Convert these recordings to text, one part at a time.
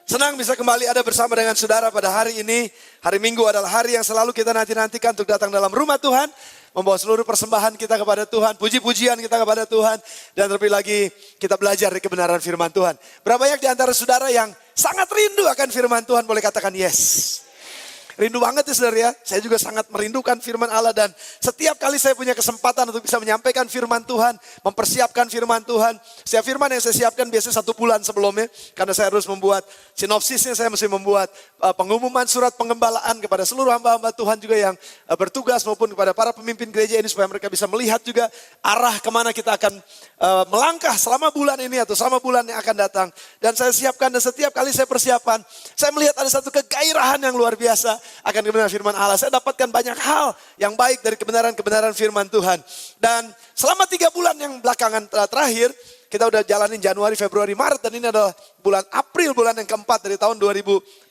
Senang bisa kembali ada bersama dengan saudara pada hari ini. Hari Minggu adalah hari yang selalu kita nanti-nantikan untuk datang dalam rumah Tuhan. Membawa seluruh persembahan kita kepada Tuhan. Puji-pujian kita kepada Tuhan. Dan terlebih lagi kita belajar di kebenaran firman Tuhan. Berapa banyak di antara saudara yang sangat rindu akan firman Tuhan? Boleh katakan yes. Rindu banget ya saudara ya. Saya juga sangat merindukan firman Allah. Dan setiap kali saya punya kesempatan untuk bisa menyampaikan firman Tuhan. Mempersiapkan firman Tuhan. Setiap firman yang saya siapkan biasanya 1 bulan sebelumnya. Karena saya harus membuat sinopsisnya. Saya mesti membuat pengumuman surat pengembalaan kepada seluruh hamba-hamba Tuhan juga yang bertugas. Maupun kepada para pemimpin gereja ini. Supaya mereka bisa melihat juga arah kemana kita akan melangkah selama bulan ini. Atau selama bulan yang akan datang. Dan saya siapkan dan setiap kali saya persiapan. Saya melihat ada satu kegairahan yang luar biasa. Akan kebenaran firman Allah. Saya dapatkan banyak hal yang baik dari kebenaran-kebenaran firman Tuhan. Dan selama 3 bulan yang belakangan terakhir, kita udah jalanin Januari, Februari, Maret. Dan ini adalah bulan April, bulan yang keempat dari tahun 2014.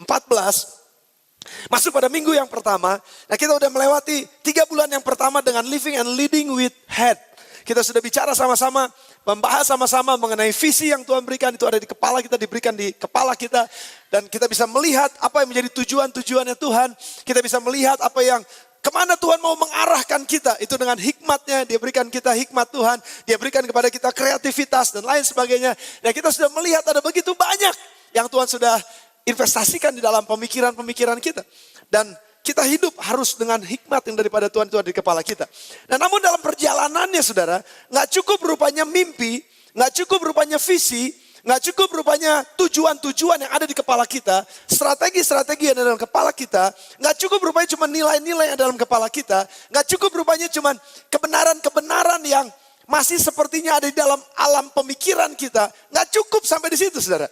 Masuk pada minggu yang pertama. Nah, kita udah melewati 3 bulan yang pertama dengan living and leading with head. Kita sudah bicara sama-sama, membahas sama-sama mengenai visi yang Tuhan berikan. Itu ada di kepala kita, diberikan di kepala kita. Dan kita bisa melihat apa yang menjadi tujuan-tujuannya Tuhan. Kita bisa melihat apa yang, kemana Tuhan mau mengarahkan kita. Itu dengan hikmatnya, Dia berikan kita hikmat Tuhan. Dia berikan kepada kita kreativitas dan lain sebagainya. Dan kita sudah melihat ada begitu banyak yang Tuhan sudah investasikan di dalam pemikiran-pemikiran kita. Dan kita hidup harus dengan hikmat yang daripada Tuhan itu ada di kepala kita. Nah, namun dalam perjalanannya saudara, gak cukup rupanya mimpi, gak cukup rupanya visi, gak cukup rupanya tujuan-tujuan yang ada di kepala kita, strategi-strategi yang ada dalam kepala kita, gak cukup rupanya cuma nilai-nilai yang ada dalam kepala kita, gak cukup rupanya cuma kebenaran-kebenaran yang masih sepertinya ada di dalam alam pemikiran kita, gak cukup sampai di situ saudara.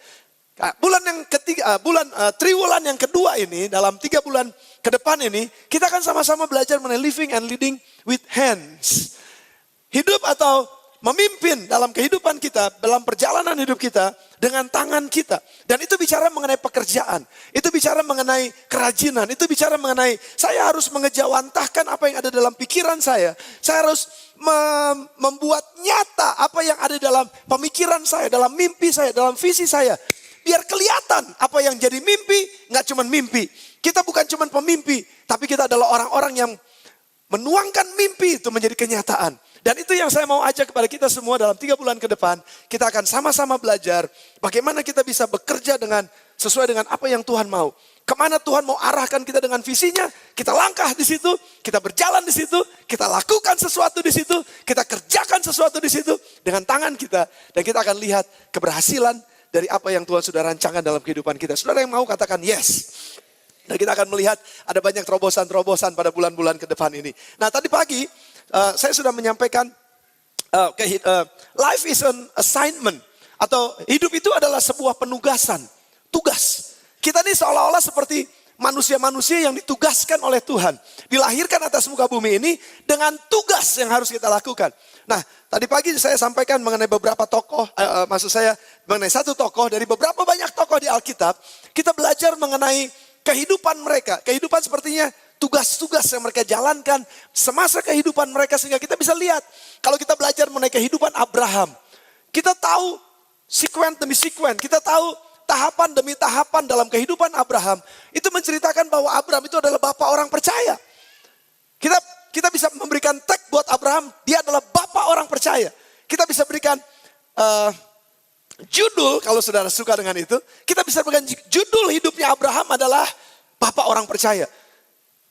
Bulan yang ketiga, triwulan yang kedua ini, dalam 3 bulan ke depan ini, kita akan sama-sama belajar mengenai living and leading with hands. Hidup atau memimpin dalam kehidupan kita, dalam perjalanan hidup kita, dengan tangan kita. Dan itu bicara mengenai pekerjaan, itu bicara mengenai kerajinan, itu bicara mengenai saya harus mengejawantahkan apa yang ada dalam pikiran saya. Saya harus membuat nyata apa yang ada dalam pemikiran saya, dalam mimpi saya, dalam visi saya. Biar kelihatan apa yang jadi mimpi, gak cuma mimpi. Kita bukan cuma pemimpi, tapi kita adalah orang-orang yang menuangkan mimpi itu menjadi kenyataan. Dan itu yang saya mau ajak kepada kita semua dalam 3 bulan ke depan. Kita akan sama-sama belajar bagaimana kita bisa bekerja sesuai dengan apa yang Tuhan mau. Kemana Tuhan mau arahkan kita dengan visinya, kita langkah di situ, kita berjalan di situ, kita lakukan sesuatu di situ, kita kerjakan sesuatu di situ dengan tangan kita. Dan kita akan lihat keberhasilan dari apa yang Tuhan sudah rancangkan dalam kehidupan kita. Saudara yang mau katakan yes. Dan kita akan melihat ada banyak terobosan-terobosan pada bulan-bulan ke depan ini. Nah tadi pagi saya sudah menyampaikan life is an assignment. Atau hidup itu adalah sebuah penugasan. Tugas. Kita ini seolah-olah seperti manusia-manusia yang ditugaskan oleh Tuhan. Dilahirkan atas muka bumi ini dengan tugas yang harus kita lakukan. Nah, tadi pagi saya sampaikan mengenai beberapa tokoh, maksud saya mengenai satu tokoh dari beberapa banyak tokoh di Alkitab. Kita belajar mengenai kehidupan mereka. Kehidupan sepertinya tugas-tugas yang mereka jalankan semasa kehidupan mereka. Sehingga kita bisa lihat, kalau kita belajar mengenai kehidupan Abraham. Kita tahu sekuen demi sekuen, kita tahu tahapan demi tahapan dalam kehidupan Abraham. Itu menceritakan bahwa Abraham itu adalah bapak orang percaya. Kita bisa memberikan tag buat Abraham, dia adalah bapak orang percaya. Kita bisa berikan judul, kalau saudara suka dengan itu. Kita bisa berikan judul hidupnya Abraham adalah bapak orang percaya.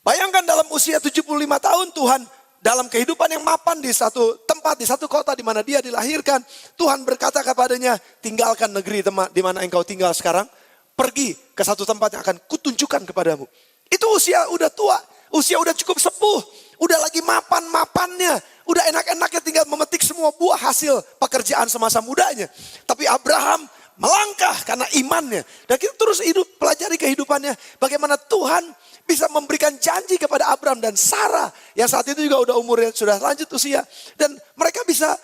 Bayangkan dalam usia 75 tahun Tuhan dalam kehidupan yang mapan di satu tempat, di satu kota di mana dia dilahirkan. Tuhan berkata kepadanya, tinggalkan negeri di mana engkau tinggal sekarang. Pergi ke satu tempat yang akan kutunjukkan kepadamu. Itu usia udah tua, usia udah cukup sepuh. Udah lagi mapan-mapannya. Udah enak-enaknya tinggal memetik semua buah hasil pekerjaan semasa mudanya. Tapi Abraham melangkah karena imannya. Dan kita terus pelajari kehidupannya. Bagaimana Tuhan bisa memberikan janji kepada Abraham dan Sarah. Yang saat itu juga udah umurnya sudah lanjut usia. Dan mereka bisa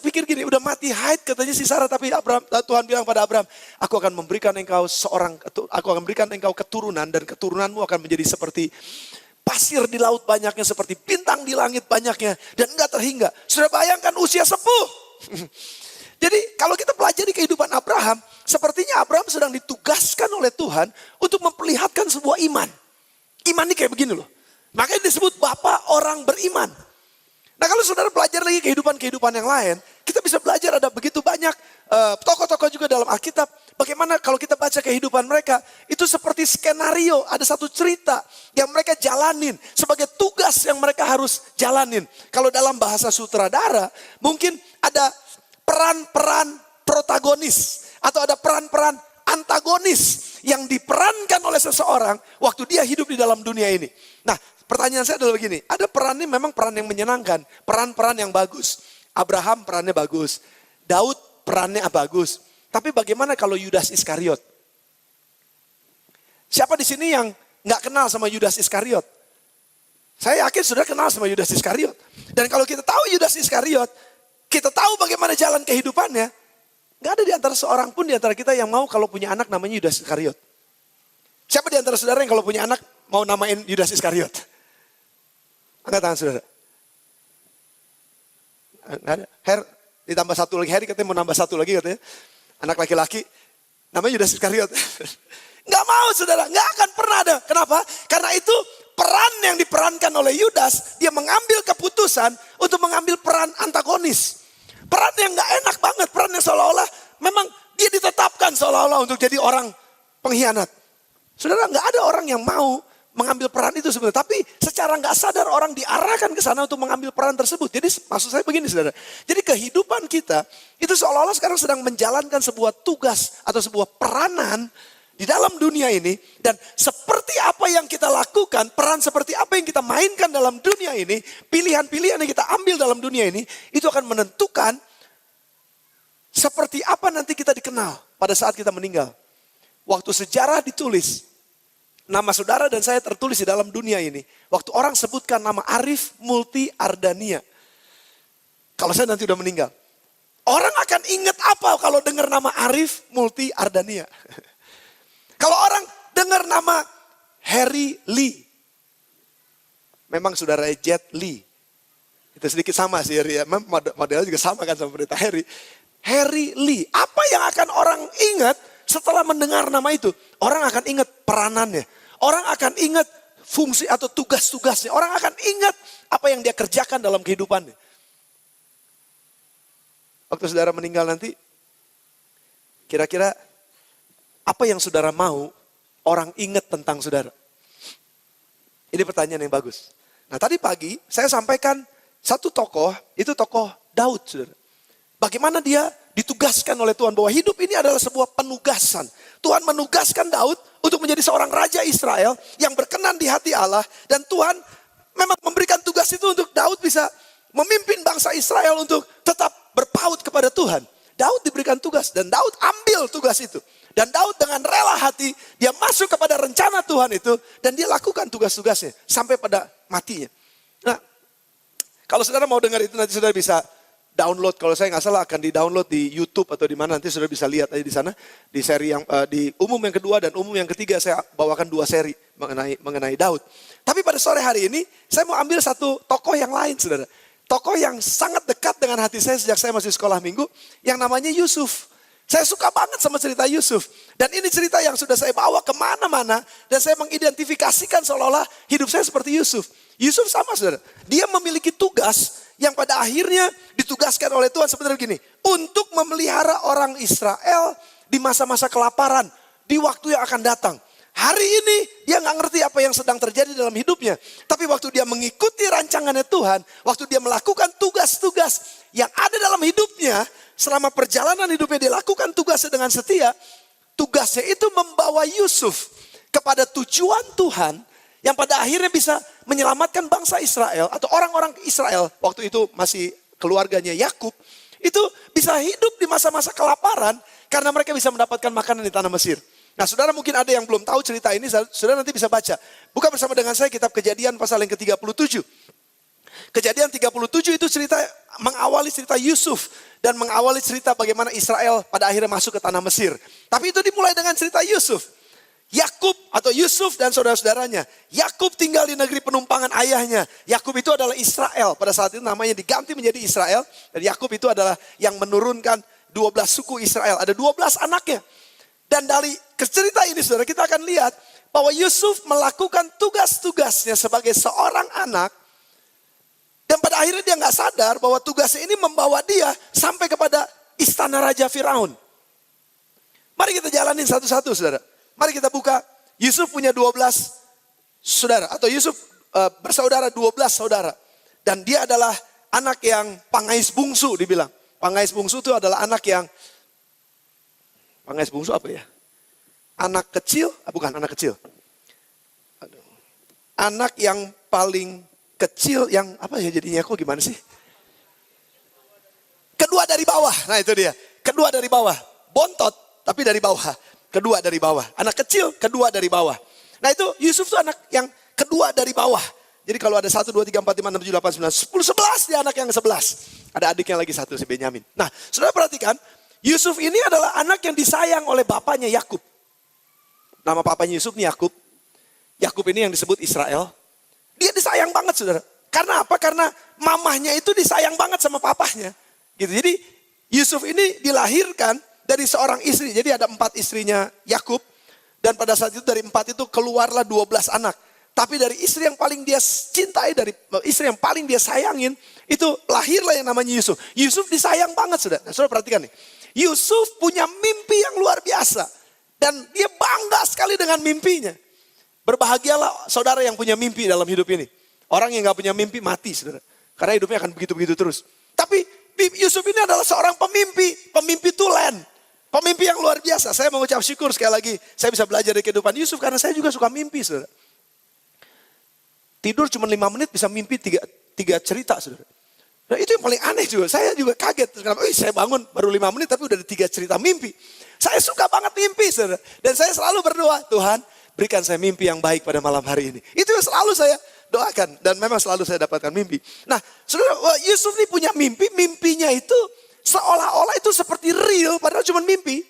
pikir gini, udah mati haid katanya si Sarah. Tapi Tuhan bilang pada Abraham, aku akan memberikan engkau keturunan. Dan keturunanmu akan menjadi seperti pasir di laut banyaknya, seperti bintang di langit banyaknya, dan enggak terhingga. Sudah bayangkan usia sepuh. Jadi kalau kita pelajari kehidupan Abraham, sepertinya Abraham sedang ditugaskan oleh Tuhan untuk memperlihatkan sebuah iman. Iman ini kayak begini loh. Makanya disebut Bapak orang beriman. Nah kalau saudara belajar lagi kehidupan-kehidupan yang lain, kita bisa belajar ada begitu banyak tokoh-tokoh juga dalam Alkitab. Bagaimana kalau kita baca kehidupan mereka, itu seperti skenario, ada satu cerita yang mereka jalanin sebagai tugas yang mereka harus jalanin. Kalau dalam bahasa sutradara, mungkin ada peran-peran protagonis atau ada peran-peran antagonis yang diperankan oleh seseorang waktu dia hidup di dalam dunia ini. Nah, pertanyaan saya adalah begini, ada peran ini memang peran yang menyenangkan, peran-peran yang bagus. Abraham perannya bagus, Daud perannya bagus. Tapi bagaimana kalau Yudas Iskariot? Siapa di sini yang nggak kenal sama Yudas Iskariot? Saya yakin sudah kenal sama Yudas Iskariot. Dan kalau kita tahu Yudas Iskariot, kita tahu bagaimana jalan kehidupannya, nggak ada di antara seorang pun di antara kita yang mau kalau punya anak namanya Yudas Iskariot. Siapa di antara saudara yang kalau punya anak mau namain Yudas Iskariot? Angkat tangan saudara. Nggak ada. Her, ditambah satu lagi. Heri katanya mau nambah satu lagi katanya. Anak laki-laki namanya Yudas Iskariot. Nggak mau saudara, nggak akan pernah ada. Kenapa? Karena itu peran yang diperankan oleh Yudas, dia mengambil keputusan untuk mengambil peran antagonis. Peran yang nggak enak banget, peran yang seolah-olah memang dia ditetapkan seolah-olah untuk jadi orang pengkhianat. Saudara, nggak ada orang yang mau mengambil peran itu sebenarnya. Tapi secara nggak sadar orang diarahkan ke sana untuk mengambil peran tersebut. Jadi maksud saya begini saudara. Jadi kehidupan kita itu seolah-olah sekarang sedang menjalankan sebuah tugas atau sebuah peranan di dalam dunia ini. Dan seperti apa yang kita lakukan, peran seperti apa yang kita mainkan dalam dunia ini, pilihan-pilihan yang kita ambil dalam dunia ini, itu akan menentukan seperti apa nanti kita dikenal pada saat kita meninggal. Waktu sejarah ditulis, nama saudara dan saya tertulis di dalam dunia ini. Waktu orang sebutkan nama Arif Multi Ardania. Kalau saya nanti udah meninggal. Orang akan ingat apa kalau dengar nama Arif Multi Ardania? Kalau orang dengar nama Harry Lee. Memang saudara Jet Lee. Itu sedikit sama sih ya. Modelnya juga sama kan sama berita Harry. Harry Lee. Apa yang akan orang ingat setelah mendengar nama itu? Orang akan ingat peranannya. Orang akan ingat fungsi atau tugas-tugasnya. Orang akan ingat apa yang dia kerjakan dalam kehidupannya. Waktu saudara meninggal nanti, kira-kira apa yang saudara mau orang ingat tentang saudara? Ini pertanyaan yang bagus. Nah tadi pagi saya sampaikan satu tokoh, itu tokoh Daud saudara. Bagaimana dia ditugaskan oleh Tuhan bahwa hidup ini adalah sebuah penugasan. Tuhan menugaskan Daud untuk menjadi seorang raja Israel yang berkenan di hati Allah. Dan Tuhan memang memberikan tugas itu untuk Daud bisa memimpin bangsa Israel untuk tetap berpaut kepada Tuhan. Daud diberikan tugas dan Daud ambil tugas itu. Dan Daud dengan rela hati dia masuk kepada rencana Tuhan itu. Dan dia lakukan tugas-tugasnya sampai pada matinya. Nah kalau saudara mau dengar itu nanti saudara bisa download, kalau saya nggak salah akan di-download di YouTube atau di mana, nanti sudah bisa lihat aja di sana di seri yang di umum yang kedua dan umum yang ketiga saya bawakan 2 seri mengenai Daud. Tapi pada sore hari ini saya mau ambil satu tokoh yang lain saudara. Tokoh yang sangat dekat dengan hati saya sejak saya masih sekolah minggu yang namanya Yusuf. Saya suka banget sama cerita Yusuf. Dan ini cerita yang sudah saya bawa kemana-mana dan saya mengidentifikasikan seolah-olah hidup saya seperti Yusuf. Yusuf sama saudara, dia memiliki tugas yang pada akhirnya ditugaskan oleh Tuhan sebenarnya begini. Untuk memelihara orang Israel di masa-masa kelaparan. Di waktu yang akan datang. Hari ini dia gak ngerti apa yang sedang terjadi dalam hidupnya. Tapi waktu dia mengikuti rancangannya Tuhan. Waktu dia melakukan tugas-tugas yang ada dalam hidupnya. Selama perjalanan hidupnya dia lakukan tugasnya dengan setia. Tugasnya itu membawa Yusuf kepada tujuan Tuhan. Yang pada akhirnya bisa menyelamatkan bangsa Israel atau orang-orang Israel waktu itu masih keluarganya Yakub itu bisa hidup di masa-masa kelaparan karena mereka bisa mendapatkan makanan di tanah Mesir. Nah saudara mungkin ada yang belum tahu cerita ini, saudara nanti bisa baca. Buka bersama dengan saya kitab Kejadian pasal yang ke-37. Kejadian 37 itu cerita mengawali cerita Yusuf dan mengawali cerita bagaimana Israel pada akhirnya masuk ke tanah Mesir. Tapi itu dimulai dengan cerita Yusuf. Yakub atau Yusuf dan saudara-saudaranya. Yakub tinggal di negeri penumpangan ayahnya. Yakub itu adalah Israel. Pada saat itu namanya diganti menjadi Israel. Dan Yakub itu adalah yang menurunkan 12 suku Israel. Ada 12 anaknya. Dan dari cerita ini saudara, kita akan lihat bahwa Yusuf melakukan tugas-tugasnya sebagai seorang anak. Dan pada akhirnya dia nggak sadar bahwa tugasnya ini membawa dia sampai kepada istana Raja Firaun. Mari kita jalanin satu-satu saudara. Mari kita buka. Yusuf punya 12 saudara. Atau Yusuf bersaudara 12 saudara. Dan dia adalah anak yang pangais bungsu dibilang. Pangais bungsu itu adalah anak yang, pangais bungsu apa ya? Anak kecil, bukan anak kecil. Anak yang paling kecil yang, apa ya jadinya, kok gimana sih? Kedua dari bawah, nah itu dia. Kedua dari bawah, bontot tapi dari bawah. Kedua dari bawah, anak kecil kedua dari bawah. Nah itu Yusuf tuh anak yang kedua dari bawah. Jadi kalau ada 1, 2, 3, 4, 5, 6, 7, 8, 9, 10, 11 dia anak yang 11. Ada adiknya lagi satu si Benyamin. Nah saudara perhatikan, Yusuf ini adalah anak yang disayang oleh bapaknya Yakub. Nama papanya Yusuf nih Yakub. Yakub ini yang disebut Israel. Dia disayang banget saudara. Karena apa? Karena mamahnya itu disayang banget sama papahnya. Gitu. Jadi Yusuf ini dilahirkan dari seorang istri. Jadi ada 4 istrinya Yakub. Dan pada saat itu dari 4 itu keluarlah 12 anak. Tapi dari istri yang paling dia cintai, dari istri yang paling dia sayangin, itu lahirlah yang namanya Yusuf. Yusuf disayang banget saudara. Nah, saudara perhatikan nih. Yusuf punya mimpi yang luar biasa. Dan dia bangga sekali dengan mimpinya. Berbahagialah saudara yang punya mimpi dalam hidup ini. Orang yang gak punya mimpi mati saudara. Karena hidupnya akan begitu-begitu terus. Tapi Yusuf ini adalah seorang pemimpi. Pemimpi tulen. Pemimpi yang luar biasa. Saya mengucap syukur sekali lagi. Saya bisa belajar dari kehidupan Yusuf. Karena saya juga suka mimpi saudara. Tidur cuma 5 menit bisa mimpi 3 cerita saudara. Nah itu yang paling aneh juga. Saya juga kaget. Kenapa? Saya bangun baru 5 menit tapi udah ada 3 cerita mimpi. Saya suka banget mimpi saudara. Dan saya selalu berdoa, Tuhan berikan saya mimpi yang baik pada malam hari ini. Itu yang selalu saya doakan. Dan memang selalu saya dapatkan mimpi. Nah saudara, Yusuf ini punya mimpi. Mimpinya itu seolah-olah itu seperti real padahal cuma mimpi.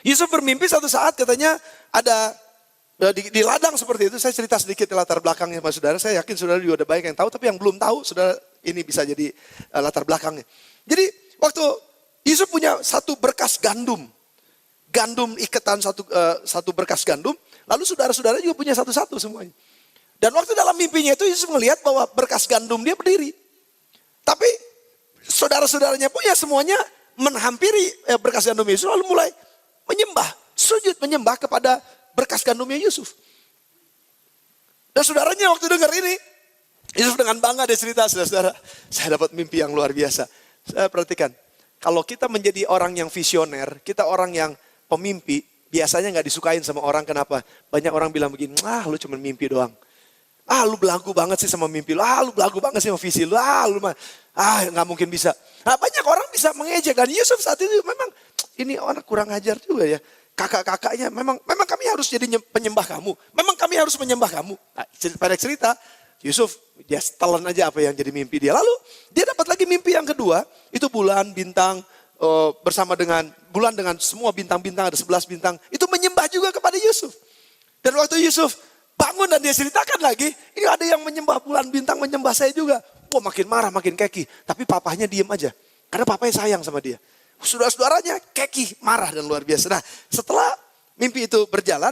Yusuf bermimpi satu saat katanya ada di ladang seperti itu. Saya cerita sedikit latar belakangnya sama saudara. Saya yakin saudara juga ada banyak yang tahu. Tapi yang belum tahu saudara ini bisa jadi latar belakangnya. Jadi waktu Yusuf punya satu berkas gandum. Gandum iketan satu berkas gandum. Lalu saudara-saudara juga punya satu-satu semuanya. Dan waktu dalam mimpinya itu Yusuf melihat bahwa berkas gandum dia berdiri. Tapi saudara-saudaranya pun ya semuanya menghampiri berkas gandum Yusuf. Lalu mulai menyembah. Sujud menyembah kepada berkas gandumnya Yusuf. Dan saudaranya waktu dengar ini, Yusuf dengan bangga dia cerita, saudara-saudara, saya dapat mimpi yang luar biasa. Saya perhatikan, kalau kita menjadi orang yang visioner, kita orang yang pemimpi, biasanya gak disukain sama orang. Kenapa? Banyak orang bilang begini, lu cuma mimpi doang. Lu belagu banget sih sama mimpi lu. Lu belagu banget sih sama visi lu. Gak mungkin bisa. Nah, banyak orang bisa mengejek. Dan Yusuf saat itu memang, ini orang kurang ajar juga ya. Kakak-kakaknya memang kami harus jadi penyembah kamu. Memang kami harus menyembah kamu. Nah, pada cerita Yusuf dia telan aja apa yang jadi mimpi dia. Lalu dia dapat lagi mimpi yang kedua. Itu bulan, bintang bersama dengan bulan dengan semua bintang-bintang. Ada 11 bintang. Itu menyembah juga kepada Yusuf. Dan waktu Yusuf bangun dan dia ceritakan lagi. Ini ada yang menyembah bulan, bintang menyembah saya juga. Makin marah, makin keki. Tapi papahnya diem aja. Karena papanya sayang sama dia. Saudara-saudaranya keki, marah dan luar biasa. Nah setelah mimpi itu berjalan,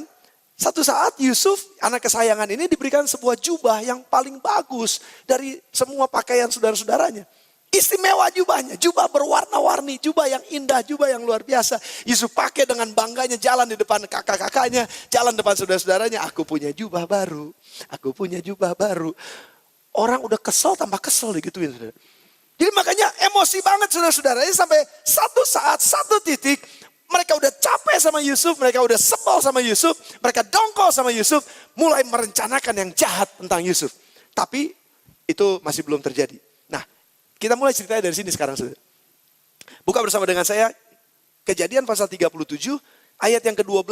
satu saat Yusuf anak kesayangan ini diberikan sebuah jubah yang paling bagus dari semua pakaian saudara-saudaranya. Istimewa jubahnya, jubah berwarna-warni, jubah yang indah, jubah yang luar biasa. Yusuf pakai dengan bangganya jalan di depan kakak-kakaknya, jalan depan saudara-saudaranya. Aku punya jubah baru, aku punya jubah baru. Orang udah kesel tambah kesel digituin saudara. Jadi makanya emosi banget saudara-saudara. Ini sampai satu saat, satu titik. Mereka udah capek sama Yusuf. Mereka udah sebel sama Yusuf. Mereka dongkol sama Yusuf. Mulai merencanakan yang jahat tentang Yusuf. Tapi itu masih belum terjadi. Nah kita mulai ceritanya dari sini sekarang saudara. Buka bersama dengan saya. Kejadian pasal 37. Ayat yang ke-12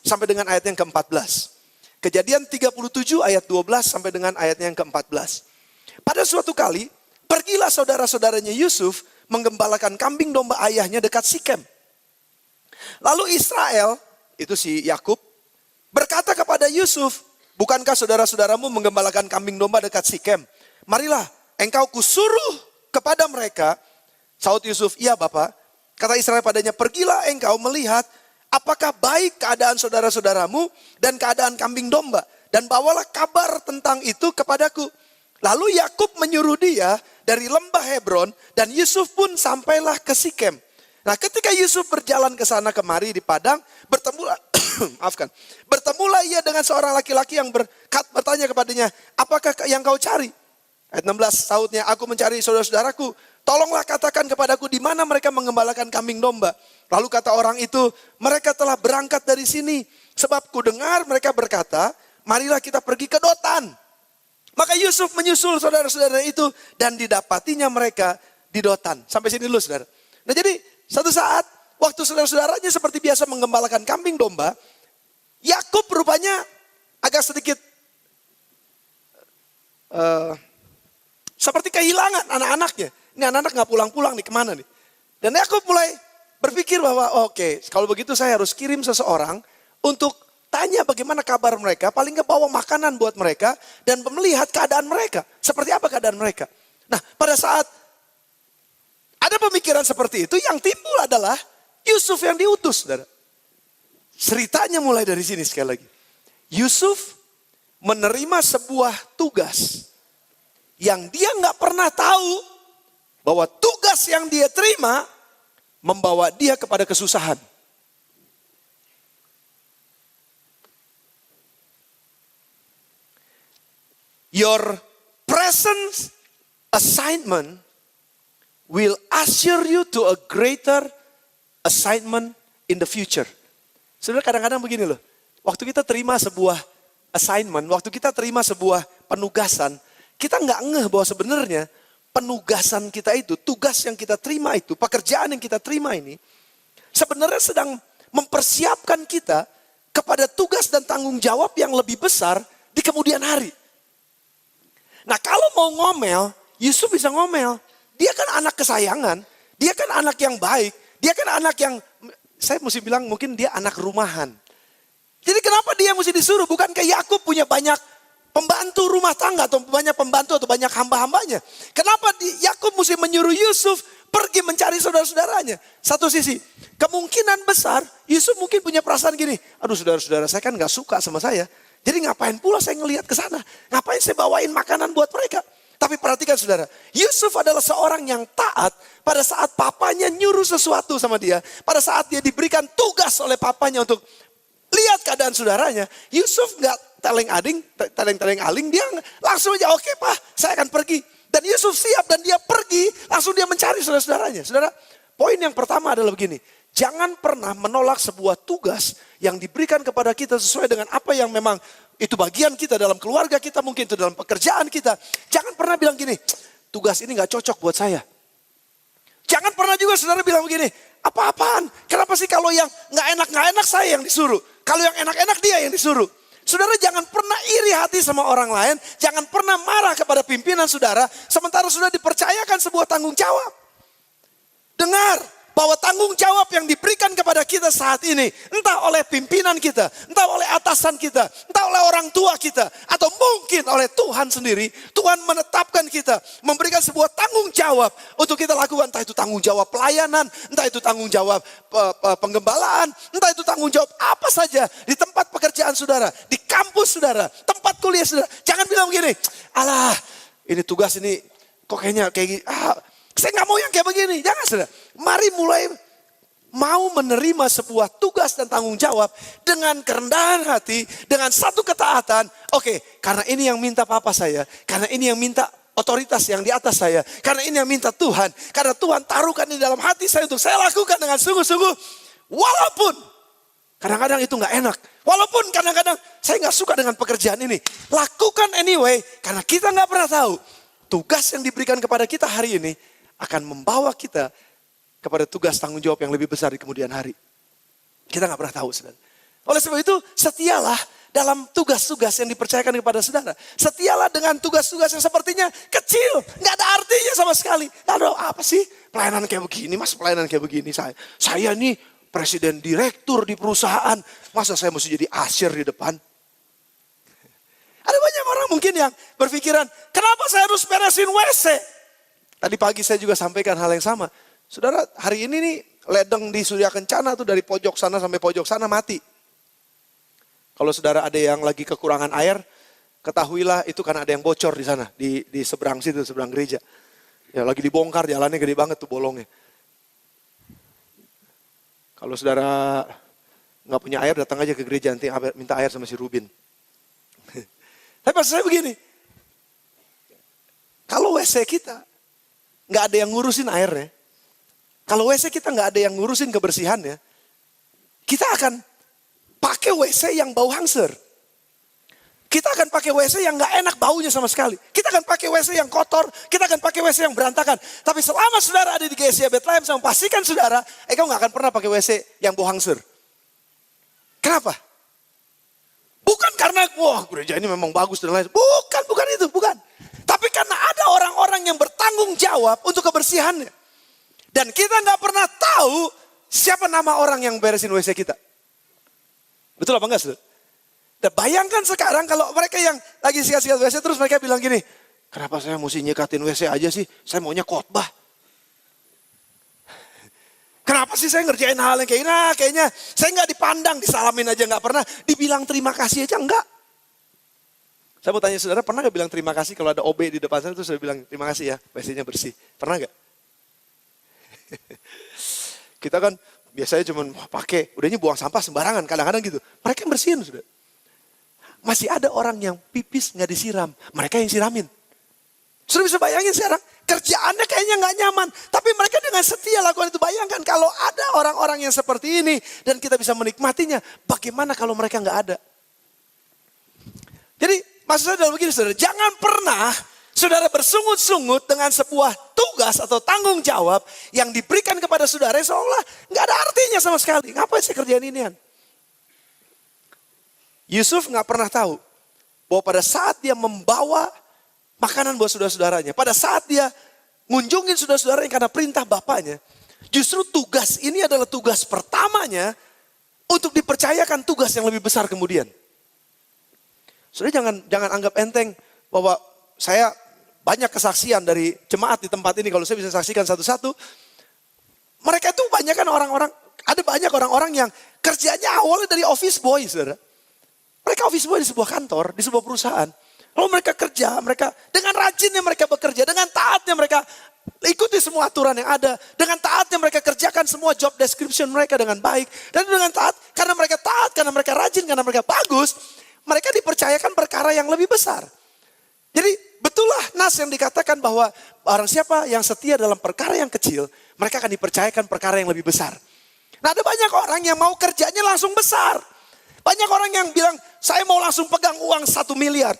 sampai dengan ayat yang ke-14. Kejadian 37 ayat 12 sampai dengan ayat yang ke-14. Pada suatu kali. Pergilah saudara-saudaranya Yusuf menggembalakan kambing domba ayahnya dekat Sikem. Lalu Israel, itu si Yakub, berkata kepada Yusuf, bukankah saudara-saudaramu menggembalakan kambing domba dekat Sikem? Marilah engkau kusuruh kepada mereka. Saud Yusuf, iya Bapak. Kata Israel padanya, pergilah engkau melihat apakah baik keadaan saudara-saudaramu dan keadaan kambing domba. Dan bawalah kabar tentang itu kepadaku. Lalu Yakub menyuruh dia dari lembah Hebron dan Yusuf pun sampailah ke Sikem. Nah, ketika Yusuf berjalan ke sana kemari di padang, bertemulah ia dengan seorang laki-laki yang bertanya kepadanya, apakah yang kau cari? Ayat 16, sautnya, aku mencari saudara-saudaraku. Tolonglah katakan kepadaku di mana mereka mengembalakan kambing domba. Lalu kata orang itu, mereka telah berangkat dari sini. Sebab ku dengar mereka berkata, marilah kita pergi ke Dotan. Maka Yusuf menyusul saudara-saudara itu dan didapatinya mereka di Dotan. Sampai sini dulu saudara. Nah jadi satu saat waktu saudara-saudaranya seperti biasa mengembalakan kambing domba, Yakub rupanya agak sedikit seperti kehilangan anak-anaknya. Ini anak-anak gak pulang-pulang nih, kemana nih? Dan Yakub mulai berpikir bahwa oke, kalau begitu saya harus kirim seseorang untuk tanya bagaimana kabar mereka, paling gak bawa makanan buat mereka dan melihat keadaan mereka. Seperti apa keadaan mereka. Nah pada saat ada pemikiran seperti itu, yang timbul adalah Yusuf yang diutus. Saudara. Ceritanya mulai dari sini sekali lagi. Yusuf menerima sebuah tugas yang dia gak pernah tahu bahwa tugas yang dia terima membawa dia kepada kesusahan. Your present assignment will usher you to a greater assignment in the future. Saudara kadang-kadang begini loh. Waktu kita terima sebuah assignment, waktu kita terima sebuah penugasan, kita nggak ngeh bahwa sebenarnya penugasan kita itu, tugas yang kita terima itu, pekerjaan yang kita terima ini, sebenarnya sedang mempersiapkan kita kepada tugas dan tanggung jawab yang lebih besar di kemudian hari. Nah kalau mau ngomel, Yusuf bisa ngomel. Dia kan anak kesayangan, dia kan anak yang baik, dia kan anak yang, saya mesti bilang mungkin dia anak rumahan. Jadi kenapa dia mesti disuruh? Bukankah Yakub punya banyak pembantu rumah tangga atau banyak pembantu atau banyak hamba-hambanya? Kenapa Yakub mesti menyuruh Yusuf pergi mencari saudara-saudaranya? Satu sisi, kemungkinan besar Yusuf mungkin punya perasaan gini, aduh saudara-saudara saya kan gak suka sama saya. Jadi ngapain pula saya ngelihat ke sana? Ngapain saya bawain makanan buat mereka? Tapi perhatikan saudara, Yusuf adalah seorang yang taat pada saat papanya nyuruh sesuatu sama dia. Pada saat dia diberikan tugas oleh papanya untuk lihat keadaan saudaranya. Yusuf gak taleng-aling, dia langsung aja oke pak saya akan pergi. Dan Yusuf siap dan dia pergi, langsung dia mencari saudara-saudaranya. Saudara, poin yang pertama adalah begini. Jangan pernah menolak sebuah tugas yang diberikan kepada kita sesuai dengan apa yang memang itu bagian kita dalam keluarga kita, mungkin itu dalam pekerjaan kita. Jangan pernah bilang gini, tugas ini gak cocok buat saya. Jangan pernah juga saudara bilang begini, apa-apaan? Kenapa sih kalau yang gak enak saya yang disuruh? Kalau yang enak-enak dia yang disuruh. Saudara jangan pernah iri hati sama orang lain. Jangan pernah marah kepada pimpinan saudara. Sementara sudah dipercayakan sebuah tanggung jawab. Dengar. Bahwa tanggung jawab yang diberikan kepada kita saat ini, entah oleh pimpinan kita, entah oleh atasan kita, entah oleh orang tua kita, atau mungkin oleh Tuhan sendiri, Tuhan menetapkan kita, memberikan sebuah tanggung jawab untuk kita lakukan, entah itu tanggung jawab pelayanan, entah itu tanggung jawab penggembalaan, entah itu tanggung jawab apa saja di tempat pekerjaan saudara, di kampus saudara, tempat kuliah saudara. Jangan bilang begini, alah ini tugas ini kok kayaknya kayak saya gak mau yang kayak begini. Jangan saudara. Mari mulai mau menerima sebuah tugas dan tanggung jawab dengan kerendahan hati, dengan satu ketaatan. Oke, karena ini yang minta papa saya, karena ini yang minta otoritas yang di atas saya, karena ini yang minta Tuhan, karena Tuhan taruhkan di dalam hati saya untuk saya lakukan dengan sungguh-sungguh. Walaupun kadang-kadang itu gak enak. Walaupun kadang-kadang saya gak suka dengan pekerjaan ini. Lakukan anyway, karena kita gak pernah tahu. Tugas yang diberikan kepada kita hari ini akan membawa kita kepada tugas tanggung jawab yang lebih besar di kemudian hari. Kita gak pernah tahu saudara. Oleh sebab itu setialah dalam tugas-tugas yang dipercayakan kepada saudara. Setialah dengan tugas-tugas yang sepertinya kecil. Gak ada artinya sama sekali. Lalu apa sih pelayanan kayak begini mas, pelayanan kayak begini. Saya nih presiden direktur di perusahaan. Masa saya mesti jadi asyir di depan? Ada banyak orang mungkin yang berpikiran, kenapa saya harus beresin WC? Tadi pagi saya juga sampaikan hal yang sama. Saudara, hari ini nih ledeng di Surya Kencana tuh dari pojok sana sampai pojok sana mati. Kalau saudara ada yang lagi kekurangan air, ketahuilah itu karena ada yang bocor di sana, di seberang situ, seberang gereja. Ya lagi dibongkar, jalannya gede banget tuh bolongnya. Kalau saudara nggak punya air, datang aja ke gereja nanti minta air sama si Rubin. Tapi maksud saya begini, kalau WC kita nggak ada yang ngurusin airnya, kalau WC kita nggak ada yang ngurusin kebersihannya, kita akan pakai WC yang bau hangser. Kita akan pakai WC yang nggak enak baunya sama sekali. Kita akan pakai WC yang kotor, kita akan pakai WC yang berantakan. Tapi selama saudara ada di GSI Bethlehem, saya pastikan saudara, kamu nggak akan pernah pakai WC yang bau hangser. Kenapa? Bukan karena, wah gereja ini memang bagus dan lain. Bukan itu, bukan. Tapi karena ada orang-orang yang bertanggung jawab untuk kebersihannya. Dan kita nggak pernah tahu siapa nama orang yang beresin WC kita. Betul apa enggak, saudara? Dan bayangkan sekarang kalau mereka yang lagi sikat-sikat WC terus mereka bilang gini, kenapa saya mesti nyekatin WC aja sih? Saya maunya khotbah. Kenapa sih saya ngerjain hal yang kayak ini? Nah, kayaknya saya nggak dipandang, disalamin aja nggak pernah. Dibilang terima kasih aja enggak. Saya mau tanya saudara, pernah nggak bilang terima kasih kalau ada OB di depan saya terus saya bilang terima kasih ya, WC-nya bersih. Pernah nggak? Kita kan biasanya cuma pakai, udahnya buang sampah sembarangan, kadang-kadang gitu. Mereka yang bersihin sudah. Masih ada orang yang pipis nggak disiram, mereka yang siramin. Sudah bisa bayangin sekarang, kerjaannya kayaknya nggak nyaman, tapi mereka dengan setia lakukan itu. Bayangkan kalau ada orang-orang yang seperti ini dan kita bisa menikmatinya, bagaimana kalau mereka nggak ada? Jadi maksud saya adalah begini saudara, jangan pernah saudara bersungut-sungut dengan sebuah tugas atau tanggung jawab yang diberikan kepada saudara seolah nggak ada artinya sama sekali. Ngapain saya kerjain inian? Yusuf nggak pernah tahu bahwa pada saat dia membawa makanan buat saudara-saudaranya, pada saat dia ngunjungin saudara-saudaranya karena perintah bapaknya, justru tugas ini adalah tugas pertamanya untuk dipercayakan tugas yang lebih besar kemudian. Saudara jangan anggap enteng bahwa saya banyak kesaksian dari jemaat di tempat ini, kalau saya bisa saksikan satu-satu. Mereka itu banyak kan orang-orang, ada banyak orang-orang yang kerjanya awalnya dari office boy, saudara. Mereka office boy di sebuah kantor, di sebuah perusahaan. Lalu mereka kerja, mereka dengan rajinnya mereka bekerja, dengan taatnya mereka ikuti semua aturan yang ada. Dengan taatnya mereka kerjakan semua job description mereka dengan baik. Dan dengan taat, karena mereka taat, karena mereka rajin, karena mereka bagus, mereka dipercayakan perkara yang lebih besar. Jadi betullah nas yang dikatakan bahwa barang siapa yang setia dalam perkara yang kecil, mereka akan dipercayakan perkara yang lebih besar. Nah ada banyak orang yang mau kerjanya langsung besar. Banyak orang yang bilang, saya mau langsung pegang uang 1 miliar.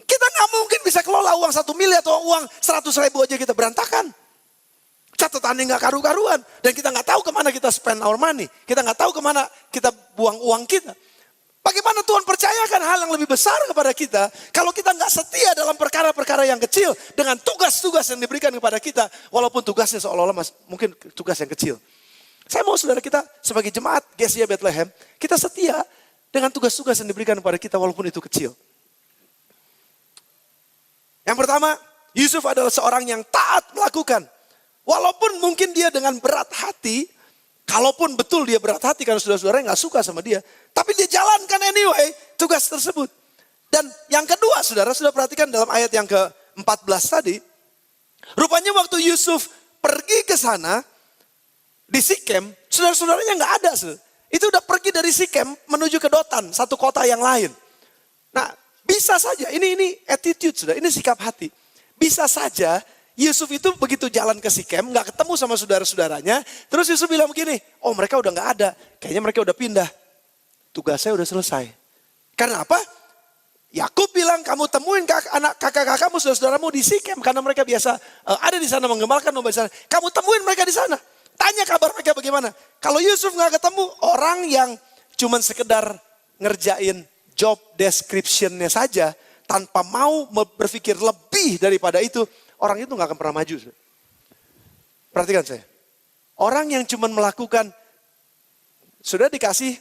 Kita nggak mungkin bisa kelola uang 1 miliar atau uang 100.000 aja kita berantakan. Catatannya nggak karu-karuan. Dan kita nggak tahu kemana kita spend our money. Kita nggak tahu kemana kita buang uang kita. Bagaimana Tuhan percayakan hal yang lebih besar kepada kita. Kalau kita nggak setia dalam perkara-perkara yang kecil. Dengan tugas-tugas yang diberikan kepada kita. Walaupun tugasnya seolah-olah mungkin tugas yang kecil. Saya mau saudara kita sebagai jemaat GSI Bethlehem, kita setia dengan tugas-tugas yang diberikan kepada kita walaupun itu kecil. Yang pertama, Yusuf adalah seorang yang taat melakukan. Walaupun mungkin dia dengan berat hati, kalaupun betul dia berat hati karena saudara-saudara nggak suka sama dia, tapi dia jalankan anyway tugas tersebut. Dan yang kedua, saudara sudah perhatikan dalam ayat yang ke-14 tadi, rupanya waktu Yusuf pergi ke sana, di Sikem, saudara-saudaranya nggak ada. Itu udah pergi dari Sikem menuju ke Dotan, satu kota yang lain. Nah, bisa saja, ini attitude sudah, ini sikap hati. Bisa saja Yusuf itu begitu jalan ke Sikem, nggak ketemu sama saudara-saudaranya. Terus Yusuf bilang begini, oh mereka udah nggak ada, kayaknya mereka udah pindah. Tugasnya udah selesai. Karena apa? Yakub bilang, kamu temuin kakak-kakakmu, saudara-saudaramu di Sikem. Karena mereka biasa ada di sana menggembalkan domba di sana. Kamu temuin mereka di sana. Tanya kabar mereka bagaimana. Kalau Yusuf nggak ketemu, orang yang cuman sekedar ngerjain job description-nya saja, tanpa mau berpikir lebih daripada itu, orang itu nggak akan pernah maju. Perhatikan saya. Orang yang cuman melakukan, sudah dikasih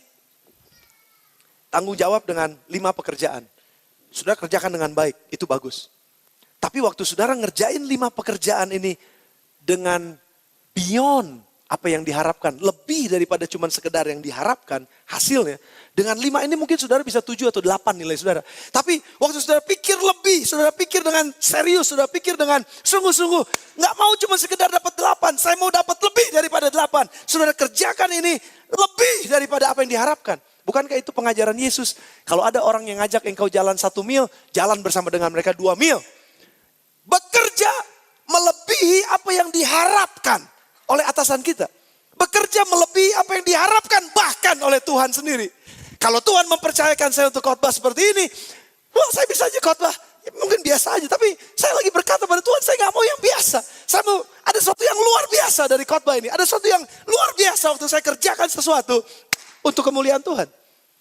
tanggung jawab dengan 5 pekerjaan. Sudah kerjakan dengan baik, itu bagus. Tapi waktu saudara ngerjain 5 pekerjaan ini dengan beyond apa yang diharapkan. Lebih daripada cuma sekedar yang diharapkan hasilnya. Dengan 5 ini mungkin saudara bisa 7 atau 8 nilai saudara. Tapi waktu saudara pikir lebih, saudara pikir dengan serius, saudara pikir dengan sungguh-sungguh. Nggak mau cuma sekedar dapat 8, saya mau dapat lebih daripada 8. Saudara kerjakan ini lebih daripada apa yang diharapkan. Bukankah itu pengajaran Yesus? Kalau ada orang yang ngajak engkau jalan 1 mil, jalan bersama dengan mereka 2 mil. Bekerja melebihi apa yang diharapkan oleh atasan kita. Bekerja melebihi apa yang diharapkan bahkan oleh Tuhan sendiri. Kalau Tuhan mempercayakan saya untuk khotbah seperti ini, wah saya bisa aja khotbah. Ya, mungkin biasa aja, tapi saya lagi berkata pada Tuhan, saya gak mau yang biasa. Saya mau ada sesuatu yang luar biasa dari khotbah ini. Ada sesuatu yang luar biasa waktu saya kerjakan sesuatu untuk kemuliaan Tuhan.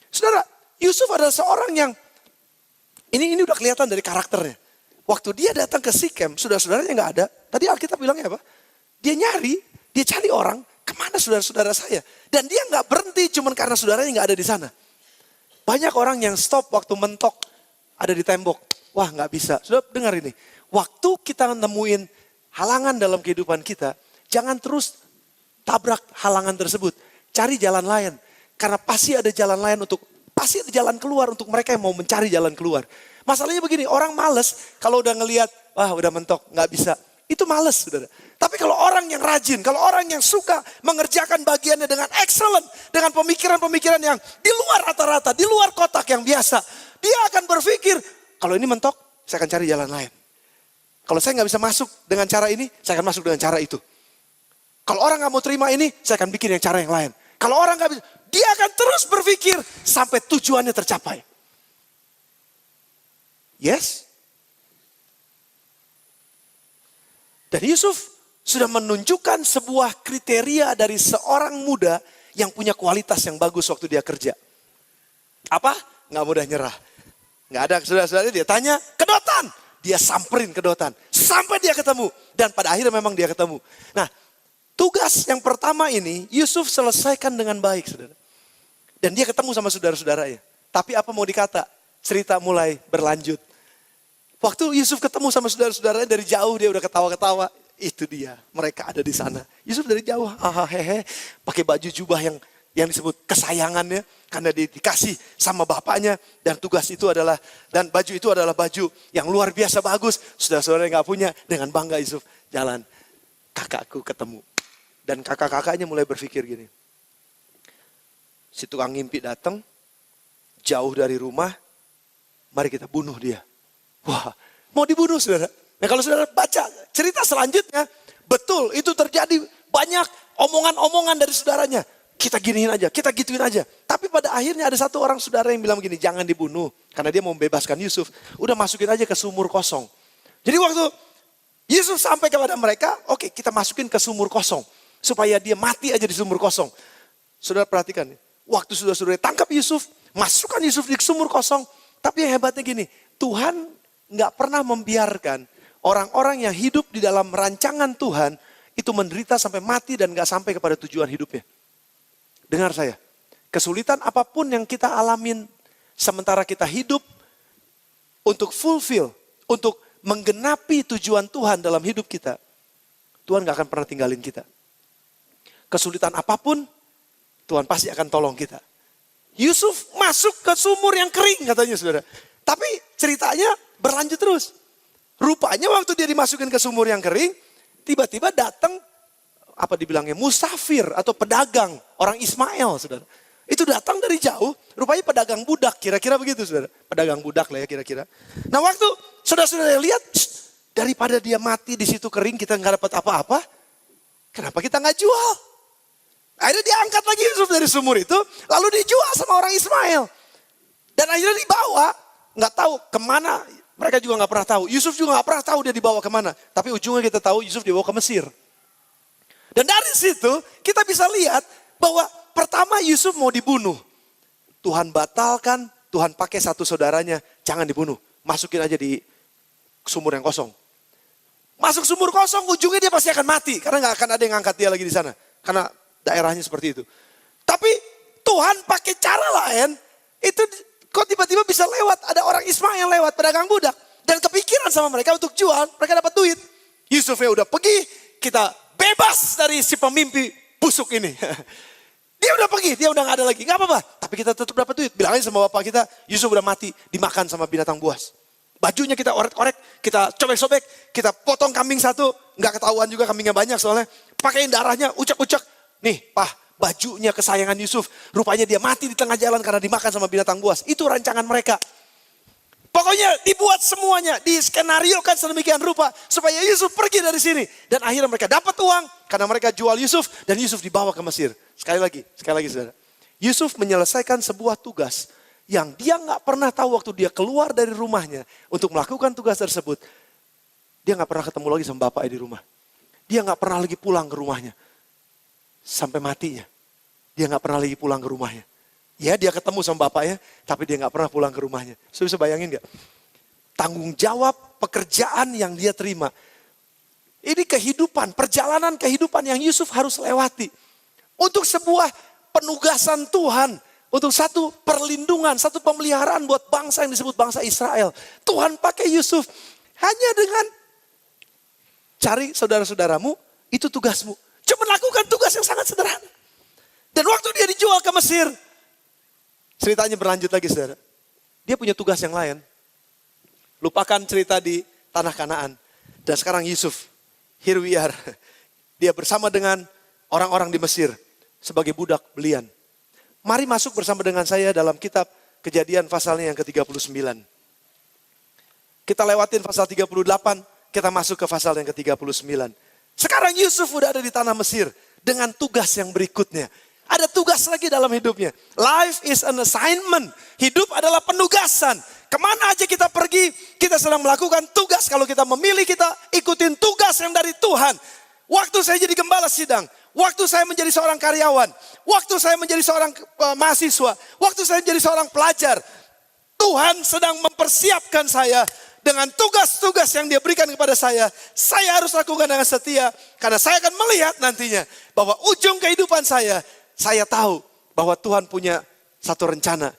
Saudara, Yusuf adalah seorang yang, ini udah kelihatan dari karakternya. Waktu dia datang ke Sikem, saudara-saudaranya gak ada. Tadi Alkitab bilangnya apa? Dia nyari, dia cari orang, kemana saudara-saudara saya? Dan dia gak berhenti cuma karena saudaranya gak ada di sana. Banyak orang yang stop waktu mentok ada di tembok. Wah gak bisa. Sudah dengar ini. Waktu kita nemuin halangan dalam kehidupan kita, jangan terus tabrak halangan tersebut. Cari jalan lain. Karena pasti ada jalan lain pasti ada jalan keluar untuk mereka yang mau mencari jalan keluar. Masalahnya begini, orang males kalau udah ngelihat, wah udah mentok, gak bisa. Itu males, saudara. Tapi kalau orang yang rajin, kalau orang yang suka mengerjakan bagiannya dengan excellent, dengan pemikiran-pemikiran yang di luar rata-rata, di luar kotak yang biasa, dia akan berpikir, kalau ini mentok, saya akan cari jalan lain. Kalau saya nggak bisa masuk dengan cara ini, saya akan masuk dengan cara itu. Kalau orang nggak mau terima ini, saya akan bikin yang cara yang lain. Kalau orang nggak bisa, dia akan terus berpikir sampai tujuannya tercapai. Yes? Dan Yusuf sudah menunjukkan sebuah kriteria dari seorang muda yang punya kualitas yang bagus waktu dia kerja. Apa? Nggak mudah nyerah. Nggak ada saudara-saudara, dia tanya, kedotan. Dia samperin kedotan. Sampai dia ketemu. Dan pada akhirnya memang dia ketemu. Nah, tugas yang pertama ini Yusuf selesaikan dengan baik, saudara. Dan dia ketemu sama saudara-saudaranya. Tapi apa mau dikata? Cerita mulai berlanjut. Waktu Yusuf ketemu sama saudara-saudaranya dari jauh dia udah ketawa-ketawa. Itu dia, mereka ada di sana. Yusuf dari jauh, hehe, pakai baju jubah yang disebut kesayangannya. Karena dia dikasih sama bapaknya. Dan tugas itu adalah, dan baju itu adalah baju yang luar biasa bagus. Saudara-saudara yang gak punya, dengan bangga Yusuf jalan. Kakakku ketemu. Dan kakak-kakaknya mulai berpikir gini. Si tukang ngimpi datang, jauh dari rumah, mari kita bunuh dia. Wah, mau dibunuh saudara. Nah kalau saudara baca cerita selanjutnya, betul itu terjadi banyak omongan-omongan dari saudaranya. Kita giniin aja, kita gituin aja. Tapi pada akhirnya ada satu orang saudara yang bilang begini, jangan dibunuh. Karena dia mau membebaskan Yusuf. Udah masukin aja ke sumur kosong. Jadi waktu Yusuf sampai kepada mereka, oke, kita masukin ke sumur kosong. Supaya dia mati aja di sumur kosong. Saudara perhatikan, waktu saudara-saudara tangkap Yusuf, masukkan Yusuf di sumur kosong. Tapi yang hebatnya gini, Tuhan nggak pernah membiarkan orang-orang yang hidup di dalam rancangan Tuhan itu menderita sampai mati dan nggak sampai kepada tujuan hidupnya. Dengar saya, kesulitan apapun yang kita alamin sementara kita hidup untuk fulfill, untuk menggenapi tujuan Tuhan dalam hidup kita, Tuhan nggak akan pernah tinggalin kita. Kesulitan apapun, Tuhan pasti akan tolong kita. Yusuf masuk ke sumur yang kering katanya saudara. Tapi ceritanya berlanjut terus. Rupanya waktu dia dimasukin ke sumur yang kering, tiba-tiba datang, apa dibilangnya, musafir atau pedagang, orang Ismail saudara. Itu datang dari jauh, rupanya pedagang budak, kira-kira begitu saudara. Pedagang budak lah ya kira-kira. Nah waktu saudara-saudara lihat, daripada dia mati di situ kering, kita nggak dapat apa-apa, kenapa kita nggak jual? Akhirnya diangkat lagi Yusuf dari sumur itu, lalu dijual sama orang Ismail. Dan akhirnya dibawa, nggak tahu kemana, mereka juga nggak pernah tahu. Yusuf juga nggak pernah tahu dia dibawa kemana. Tapi ujungnya kita tahu Yusuf dibawa ke Mesir. Dan dari situ kita bisa lihat bahwa pertama Yusuf mau dibunuh. Tuhan batalkan, Tuhan pakai satu saudaranya, jangan dibunuh. Masukin aja di sumur yang kosong. Masuk sumur kosong, ujungnya dia pasti akan mati. Karena nggak akan ada yang angkat dia lagi di sana. Karena daerahnya seperti itu. Tapi Tuhan pakai cara lain, itu kok tiba-tiba bisa lewat, ada orang Ismail lewat, pedagang budak. Dan kepikiran sama mereka untuk jual, mereka dapat duit. Yusufnya udah pergi, kita bebas dari si pemimpi busuk ini. Dia udah pergi, dia udah gak ada lagi. Gak apa-apa, tapi kita tetap dapat duit. Bilangin sama bapak kita, Yusuf udah mati, dimakan sama binatang buas. Bajunya kita orek-orek, kita sobek-sobek, kita potong kambing satu. Gak ketahuan juga kambingnya banyak soalnya. Pakaiin darahnya, ucek-ucek. Nih, Pak, bajunya kesayangan Yusuf. Rupanya dia mati di tengah jalan karena dimakan sama binatang buas. Itu rancangan mereka. Pokoknya dibuat semuanya, diskenariokan sedemikian rupa supaya Yusuf pergi dari sini. Dan akhirnya mereka dapat uang karena mereka jual Yusuf dan Yusuf dibawa ke Mesir. Sekali lagi saudara. Yusuf menyelesaikan sebuah tugas yang dia gak pernah tahu waktu dia keluar dari rumahnya untuk melakukan tugas tersebut. Dia gak pernah ketemu lagi sama bapaknya di rumah. Dia gak pernah lagi pulang ke rumahnya. Sampai matinya. Dia gak pernah lagi pulang ke rumahnya. Ya dia ketemu sama bapaknya, tapi dia gak pernah pulang ke rumahnya. Sudah bisa bayangin gak? Tanggung jawab pekerjaan yang dia terima. Ini kehidupan, perjalanan kehidupan yang Yusuf harus lewati. Untuk sebuah penugasan Tuhan. Untuk satu perlindungan, satu pemeliharaan buat bangsa yang disebut bangsa Israel. Tuhan pakai Yusuf hanya dengan cari saudara-saudaramu, itu tugasmu. Cuma lakukan tugas yang sangat sederhana. Dan waktu dia dijual ke Mesir, ceritanya berlanjut lagi saudara. Dia punya tugas yang lain. Lupakan cerita di tanah Kanaan. Dan sekarang Yusuf, here we are. Dia bersama dengan orang-orang di Mesir sebagai budak belian. Mari masuk bersama dengan saya dalam kitab Kejadian pasalnya yang ke-39. Kita lewatin pasal 38, kita masuk ke pasal yang ke-39. Sekarang Yusuf udah ada di tanah Mesir dengan tugas yang berikutnya. Ada tugas lagi dalam hidupnya. Life is an assignment. Hidup adalah penugasan. Kemana aja kita pergi, kita sedang melakukan tugas. Kalau kita memilih, kita ikutin tugas yang dari Tuhan. Waktu saya jadi gembala sidang, waktu saya menjadi seorang karyawan, waktu saya menjadi seorang mahasiswa, waktu saya menjadi seorang pelajar, Tuhan sedang mempersiapkan saya dengan tugas-tugas yang dia berikan kepada saya. Saya harus lakukan dengan setia, karena saya akan melihat nantinya bahwa ujung kehidupan saya tahu bahwa Tuhan punya satu rencana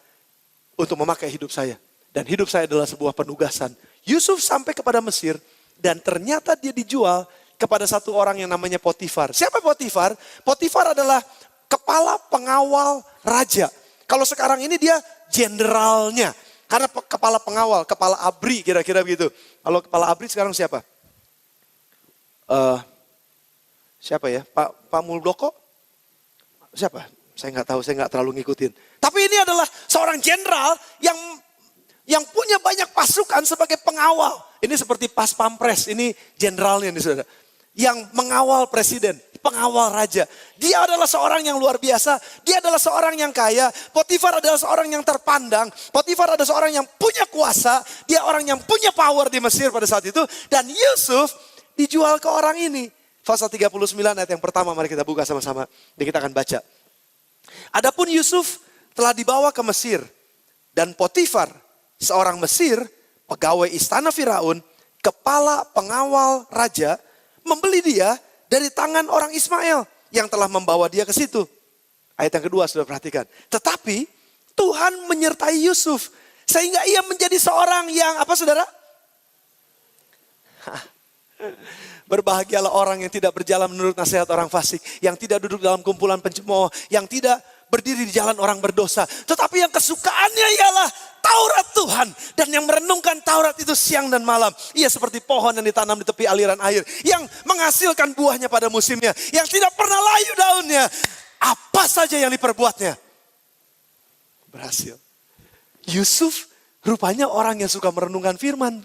untuk memakai hidup saya. Dan hidup saya adalah sebuah penugasan. Yusuf sampai kepada Mesir dan ternyata dia dijual kepada satu orang yang namanya Potifar. Siapa Potifar? Potifar adalah kepala pengawal raja. Kalau sekarang ini dia jenderalnya. Karena kepala pengawal, kepala ABRI kira-kira begitu. Kalau kepala ABRI sekarang siapa? Siapa ya? Pak Muldoko? Siapa? Saya nggak tahu, saya nggak terlalu ngikutin. Tapi ini adalah seorang jenderal yang punya banyak pasukan sebagai pengawal. Ini seperti pas pampres, ini jenderalnya nih saudara. Yang mengawal presiden, pengawal raja. Dia adalah seorang yang luar biasa, dia adalah seorang yang kaya. Potifar adalah seorang yang terpandang. Potifar adalah seorang yang punya kuasa, dia orang yang punya power di Mesir pada saat itu. Dan Yusuf dijual ke orang ini. Pasal 39 ayat yang pertama, mari kita buka sama-sama. Dan kita akan baca. Adapun Yusuf telah dibawa ke Mesir. Dan Potifar, seorang Mesir, pegawai istana Firaun, kepala pengawal raja, membeli dia dari tangan orang Ismail yang telah membawa dia ke situ. Ayat yang kedua sudah perhatikan. Tetapi Tuhan menyertai Yusuf sehingga ia menjadi seorang yang apa saudara? Berbahagialah orang yang tidak berjalan menurut nasihat orang fasik, yang tidak duduk dalam kumpulan pencemooh, yang tidak berdiri di jalan orang berdosa. Tetapi yang kesukaannya ialah Taurat Tuhan. Dan yang merenungkan Taurat itu siang dan malam. Ia seperti pohon yang ditanam di tepi aliran air. Yang menghasilkan buahnya pada musimnya. Yang tidak pernah layu daunnya. Apa saja yang diperbuatnya berhasil. Yusuf rupanya orang yang suka merenungkan firman.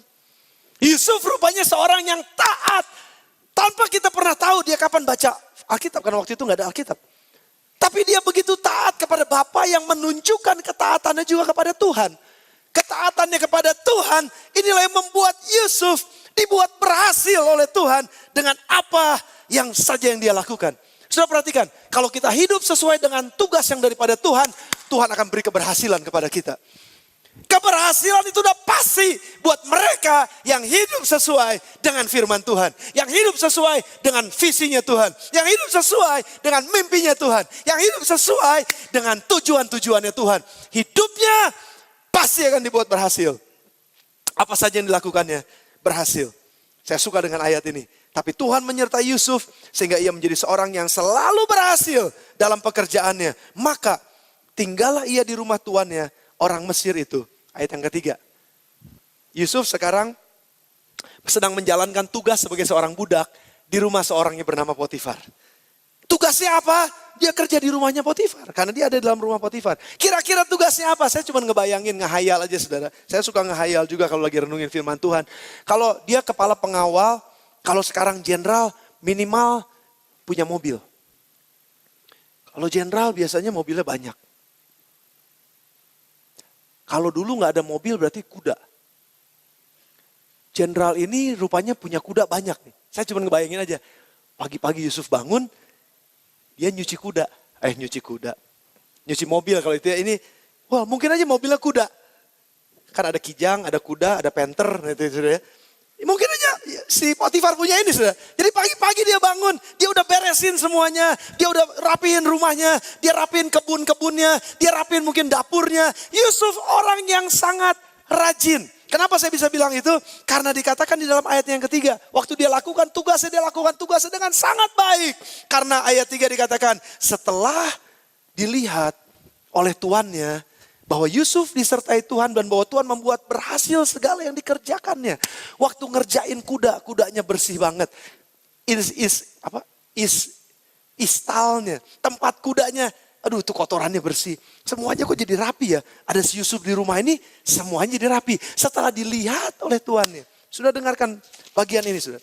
Yusuf rupanya seorang yang taat. Tanpa kita pernah tahu dia kapan baca Alkitab. Karena waktu itu gak ada Alkitab. Tapi dia begitu taat kepada Bapa yang menunjukkan ketaatannya juga kepada Tuhan. Ketaatannya kepada Tuhan, inilah yang membuat Yusuf dibuat berhasil oleh Tuhan dengan apa yang saja yang dia lakukan. Sudah perhatikan, kalau kita hidup sesuai dengan tugas yang daripada Tuhan, Tuhan akan beri keberhasilan kepada kita. Keberhasilan itu udah pasti buat mereka yang hidup sesuai dengan firman Tuhan. Yang hidup sesuai dengan visinya Tuhan. Yang hidup sesuai dengan mimpinya Tuhan. Yang hidup sesuai dengan tujuan-tujuannya Tuhan. Hidupnya pasti akan dibuat berhasil. Apa saja yang dilakukannya berhasil. Saya suka dengan ayat ini. Tapi Tuhan menyertai Yusuf sehingga ia menjadi seorang yang selalu berhasil dalam pekerjaannya. Maka tinggallah ia di rumah tuannya, orang Mesir itu. Ayat yang ketiga. Yusuf sekarang sedang menjalankan tugas sebagai seorang budak di rumah seorang yang bernama Potifar. Tugasnya apa? Dia kerja di rumahnya Potifar. Karena dia ada dalam rumah Potifar. Kira-kira tugasnya apa? Saya cuma ngebayangin, ngehayal aja saudara. Saya suka ngehayal juga kalau lagi renungin firman Tuhan. Kalau dia kepala pengawal, kalau sekarang jenderal minimal punya mobil. Kalau jenderal biasanya mobilnya banyak. Kalau dulu nggak ada mobil berarti kuda. Jenderal ini rupanya punya kuda banyak nih. Saya cuma ngebayangin aja. Pagi-pagi Yusuf bangun, dia nyuci kuda. Nyuci mobil kalau itu ya. Ini, wah mungkin aja mobilnya kuda. Kan ada kijang, ada kuda, ada panther. Gitu, ya. Mungkin aja si Potifar punya ini sudah. Jadi pagi-pagi dia bangun, dia udah beresin semuanya. Dia udah rapihin rumahnya, dia rapihin kebun-kebunnya, dia rapihin mungkin dapurnya. Yusuf orang yang sangat rajin. Kenapa saya bisa bilang itu? Karena dikatakan di dalam ayat yang ketiga. Waktu dia lakukan tugasnya dengan sangat baik. Karena ayat 3 dikatakan, setelah dilihat oleh tuannya, bahwa Yusuf disertai Tuhan dan bahwa Tuhan membuat berhasil segala yang dikerjakannya. Waktu ngerjain kuda, kudanya bersih banget. Istalnya, tempat kudanya, aduh itu kotorannya bersih. Semuanya kok jadi rapi ya. Ada si Yusuf di rumah ini, semuanya jadi rapi. Setelah dilihat oleh tuannya. Sudah dengarkan bagian ini sudah.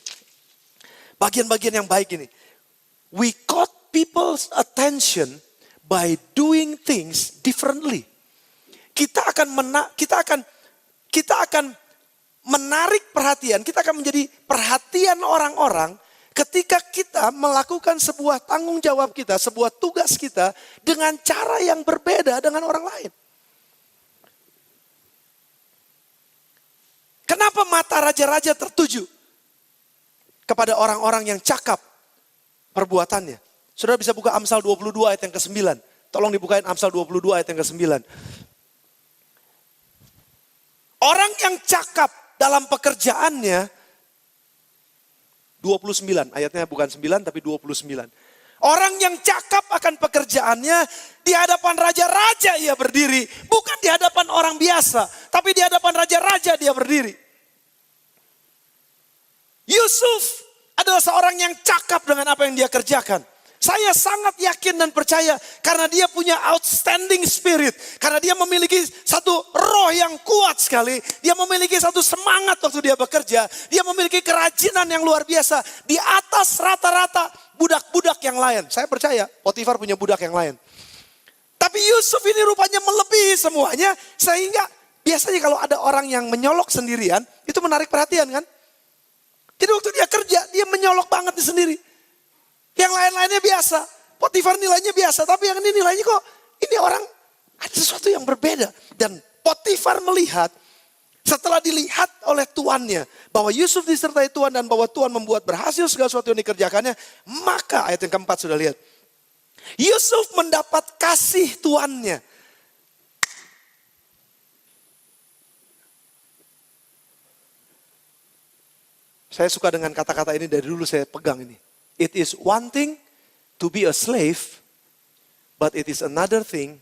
Bagian-bagian yang baik ini. We caught people's attention by doing things differently. Kita akan menarik perhatian, kita akan menjadi perhatian orang-orang ketika kita melakukan sebuah tanggung jawab kita, sebuah tugas kita dengan cara yang berbeda dengan orang lain. Kenapa mata raja-raja tertuju kepada orang-orang yang cakap perbuatannya? Saudara bisa buka Amsal 22 ayat yang ke-9. Tolong dibukain Amsal 22 ayat yang ke-9. Orang yang cakap dalam pekerjaannya, 29, ayatnya bukan 9 tapi 29. Orang yang cakap akan pekerjaannya, di hadapan raja-raja ia berdiri. Bukan di hadapan orang biasa, tapi di hadapan raja-raja dia berdiri. Yusuf adalah seorang yang cakap dengan apa yang dia kerjakan. Saya sangat yakin dan percaya karena dia punya outstanding spirit. Karena dia memiliki satu roh yang kuat sekali. Dia memiliki satu semangat waktu dia bekerja. Dia memiliki kerajinan yang luar biasa. Di atas rata-rata budak-budak yang lain. Saya percaya Potifar punya budak yang lain. Tapi Yusuf ini rupanya melebihi semuanya. Sehingga biasanya kalau ada orang yang menyolok sendirian, itu menarik perhatian kan. Jadi waktu dia kerja, dia menyolok banget di sendiri. Yang lain-lainnya biasa. Potifar nilainya biasa. Tapi yang ini nilainya kok ini orang ada sesuatu yang berbeda. Dan Potifar melihat setelah dilihat oleh tuannya. Bahwa Yusuf disertai Tuhan dan bahwa Tuhan membuat berhasil segala sesuatu yang dikerjakannya. Maka ayat yang keempat sudah lihat. Yusuf mendapat kasih tuannya. Saya suka dengan kata-kata ini dari dulu saya pegang ini. It is one thing to be a slave, but it is another thing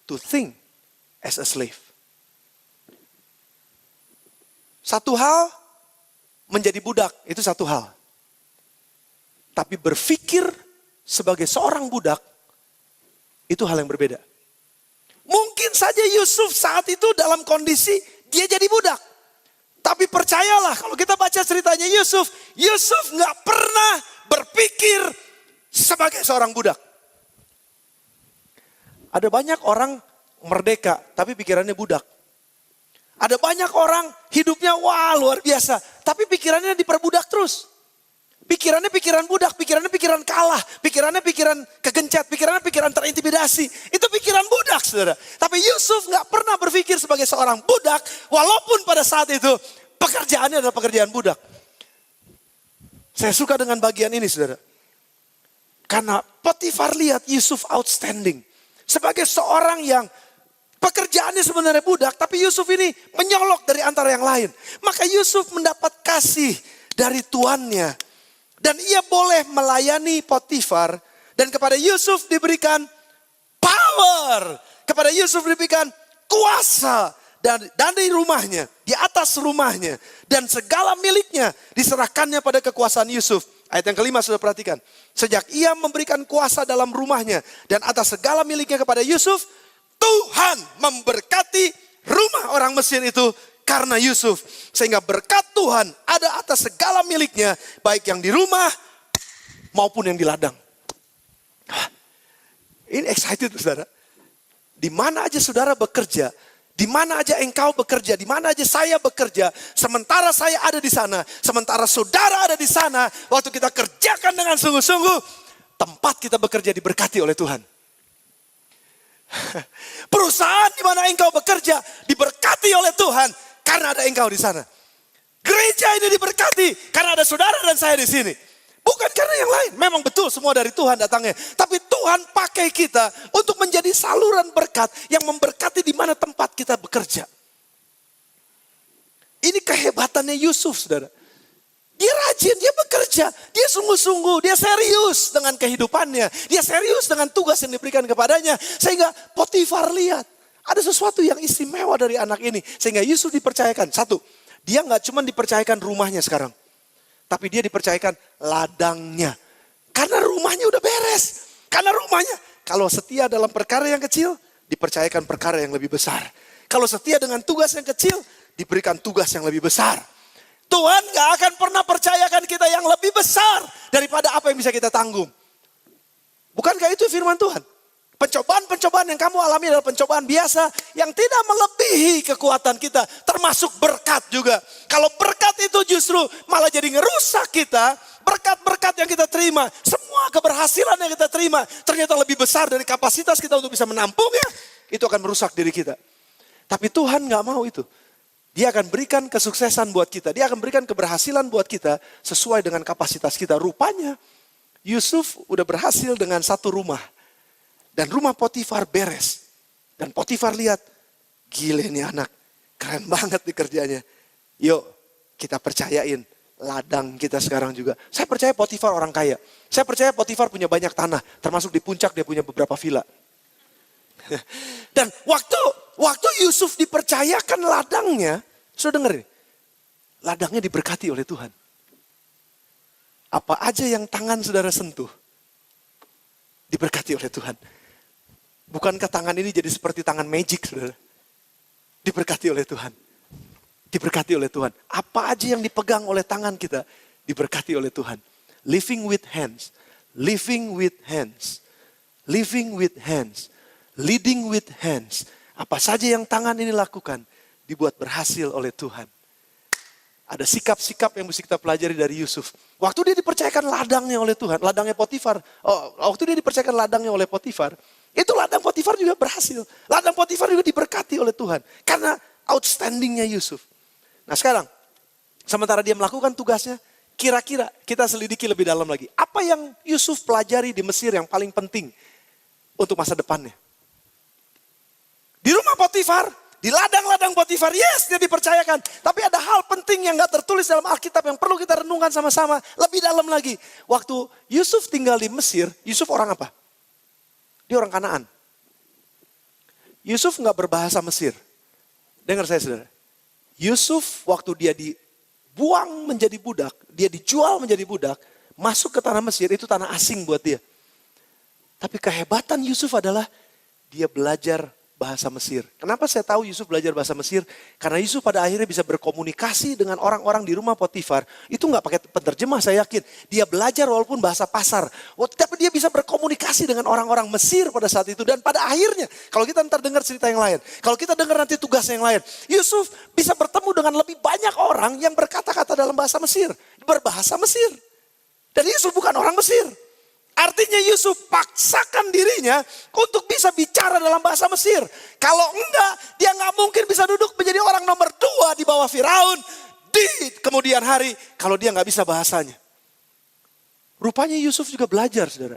to think as a slave. Satu hal menjadi budak, itu satu hal. Tapi berpikir sebagai seorang budak, itu hal yang berbeda. Mungkin saja Yusuf saat itu dalam kondisi dia jadi budak. Tapi percayalah kalau kita baca ceritanya Yusuf gak pernah berpikir sebagai seorang budak. Ada banyak orang merdeka tapi pikirannya budak. Ada banyak orang hidupnya wah luar biasa. Tapi pikirannya diperbudak terus. Pikirannya pikiran budak, pikirannya pikiran kalah. Pikirannya pikiran kegencet, pikirannya pikiran terintimidasi. Itu pikiran budak saudara. Tapi Yusuf gak pernah berpikir sebagai seorang budak. Walaupun pada saat itu pekerjaannya adalah pekerjaan budak. Saya suka dengan bagian ini saudara. Karena Potifar lihat Yusuf outstanding. Sebagai seorang yang pekerjaannya sebenarnya budak. Tapi Yusuf ini menyolok dari antara yang lain. Maka Yusuf mendapat kasih dari tuannya. Dan ia boleh melayani Potifar. Dan kepada Yusuf diberikan power. Kepada Yusuf diberikan kuasa. Dan di rumahnya, di atas rumahnya. Dan segala miliknya diserahkannya pada kekuasaan Yusuf. Ayat yang kelima sudah perhatikan. Sejak ia memberikan kuasa dalam rumahnya dan atas segala miliknya kepada Yusuf, Tuhan memberkati rumah orang Mesir itu karena Yusuf. Sehingga berkat Tuhan ada atas segala miliknya, baik yang di rumah maupun yang di ladang. Ini excited saudara. Di mana aja saudara bekerja, di mana aja engkau bekerja, di mana aja saya bekerja, sementara saya ada di sana, sementara saudara ada di sana, waktu kita kerjakan dengan sungguh-sungguh, tempat kita bekerja diberkati oleh Tuhan. Perusahaan di mana engkau bekerja diberkati oleh Tuhan karena ada engkau di sana. Gereja ini diberkati karena ada saudara dan saya di sini. Bukan karena yang lain. Memang betul semua dari Tuhan datangnya. Tapi Tuhan pakai kita untuk menjadi saluran berkat yang memberkati di mana tempat kita bekerja. Ini kehebatannya Yusuf, saudara. Dia rajin, dia bekerja, dia sungguh-sungguh, dia serius dengan kehidupannya. Dia serius dengan tugas yang diberikan kepadanya. Sehingga Potifar lihat, ada sesuatu yang istimewa dari anak ini. Sehingga Yusuf dipercayakan. Satu, dia gak cuma dipercayakan rumahnya sekarang. Tapi dia dipercayakan ladangnya. Karena rumahnya udah beres. Karena rumahnya, kalau setia dalam perkara yang kecil, dipercayakan perkara yang lebih besar. Kalau setia dengan tugas yang kecil, diberikan tugas yang lebih besar. Tuhan gak akan pernah percayakan kita yang lebih besar daripada apa yang bisa kita tanggung. Bukankah itu firman Tuhan? Pencobaan-pencobaan yang kamu alami adalah pencobaan biasa yang tidak melebihi kekuatan kita. Termasuk berkat juga. Kalau berkat itu justru malah jadi ngerusak kita. Berkat-berkat yang kita terima, semua keberhasilan yang kita terima ternyata lebih besar dari kapasitas kita untuk bisa menampungnya. Itu akan merusak diri kita. Tapi Tuhan gak mau itu. Dia akan berikan kesuksesan buat kita. Dia akan berikan keberhasilan buat kita sesuai dengan kapasitas kita. Rupanya Yusuf udah berhasil dengan satu rumah. Dan rumah Potifar beres. Dan Potifar lihat, gile nih anak, keren banget nih kerjanya. Yuk kita percayain ladang kita sekarang juga. Saya percaya Potifar orang kaya. Saya percaya Potifar punya banyak tanah. Termasuk di puncak dia punya beberapa villa. Dan waktu Yusuf dipercayakan ladangnya, sudah dengar nih, ladangnya diberkati oleh Tuhan. Apa aja yang tangan saudara sentuh, diberkati oleh Tuhan. Bukankah tangan ini jadi seperti tangan magic, saudara? Diberkati oleh Tuhan. Diberkati oleh Tuhan. Apa aja yang dipegang oleh tangan kita, diberkati oleh Tuhan. Living with hands. Living with hands. Living with hands. Leading with hands. Apa saja yang tangan ini lakukan, dibuat berhasil oleh Tuhan. Ada sikap-sikap yang mesti kita pelajari dari Yusuf. Waktu dia dipercayakan ladangnya oleh Tuhan, ladangnya Potifar. Waktu dia dipercayakan ladangnya oleh Potifar, itu ladang Potifar juga berhasil. Ladang Potifar juga diberkati oleh Tuhan. Karena outstandingnya Yusuf. Nah sekarang, sementara dia melakukan tugasnya, kira-kira kita selidiki lebih dalam lagi. Apa yang Yusuf pelajari di Mesir yang paling penting untuk masa depannya? Di rumah Potifar, di ladang-ladang Potifar, yes dia dipercayakan. Tapi ada hal penting yang gak tertulis dalam Alkitab yang perlu kita renungkan sama-sama. Lebih dalam lagi. Waktu Yusuf tinggal di Mesir, Yusuf orang apa? Dia orang Kanaan. Yusuf gak berbahasa Mesir. Dengar saya saudara. Yusuf waktu dia dibuang menjadi budak, dia dijual menjadi budak, masuk ke tanah Mesir, itu tanah asing buat dia. Tapi kehebatan Yusuf adalah dia belajar bahasa Mesir. Kenapa saya tahu Yusuf belajar bahasa Mesir? Karena Yusuf pada akhirnya bisa berkomunikasi dengan orang-orang di rumah Potifar. Itu gak pakai penerjemah saya yakin. Dia belajar walaupun bahasa pasar. Tapi dia bisa berkomunikasi dengan orang-orang Mesir pada saat itu. Dan pada akhirnya, kalau kita ntar dengar cerita yang lain. Kalau kita dengar nanti tugas yang lain. Yusuf bisa bertemu dengan lebih banyak orang yang berkata-kata dalam bahasa Mesir. Berbahasa Mesir. Dan Yusuf bukan orang Mesir. Artinya Yusuf paksakan dirinya untuk bisa bicara dalam bahasa Mesir. Kalau enggak, dia nggak mungkin bisa duduk menjadi orang nomor 2 di bawah Firaun di kemudian hari kalau dia nggak bisa bahasanya. Rupanya Yusuf juga belajar, saudara.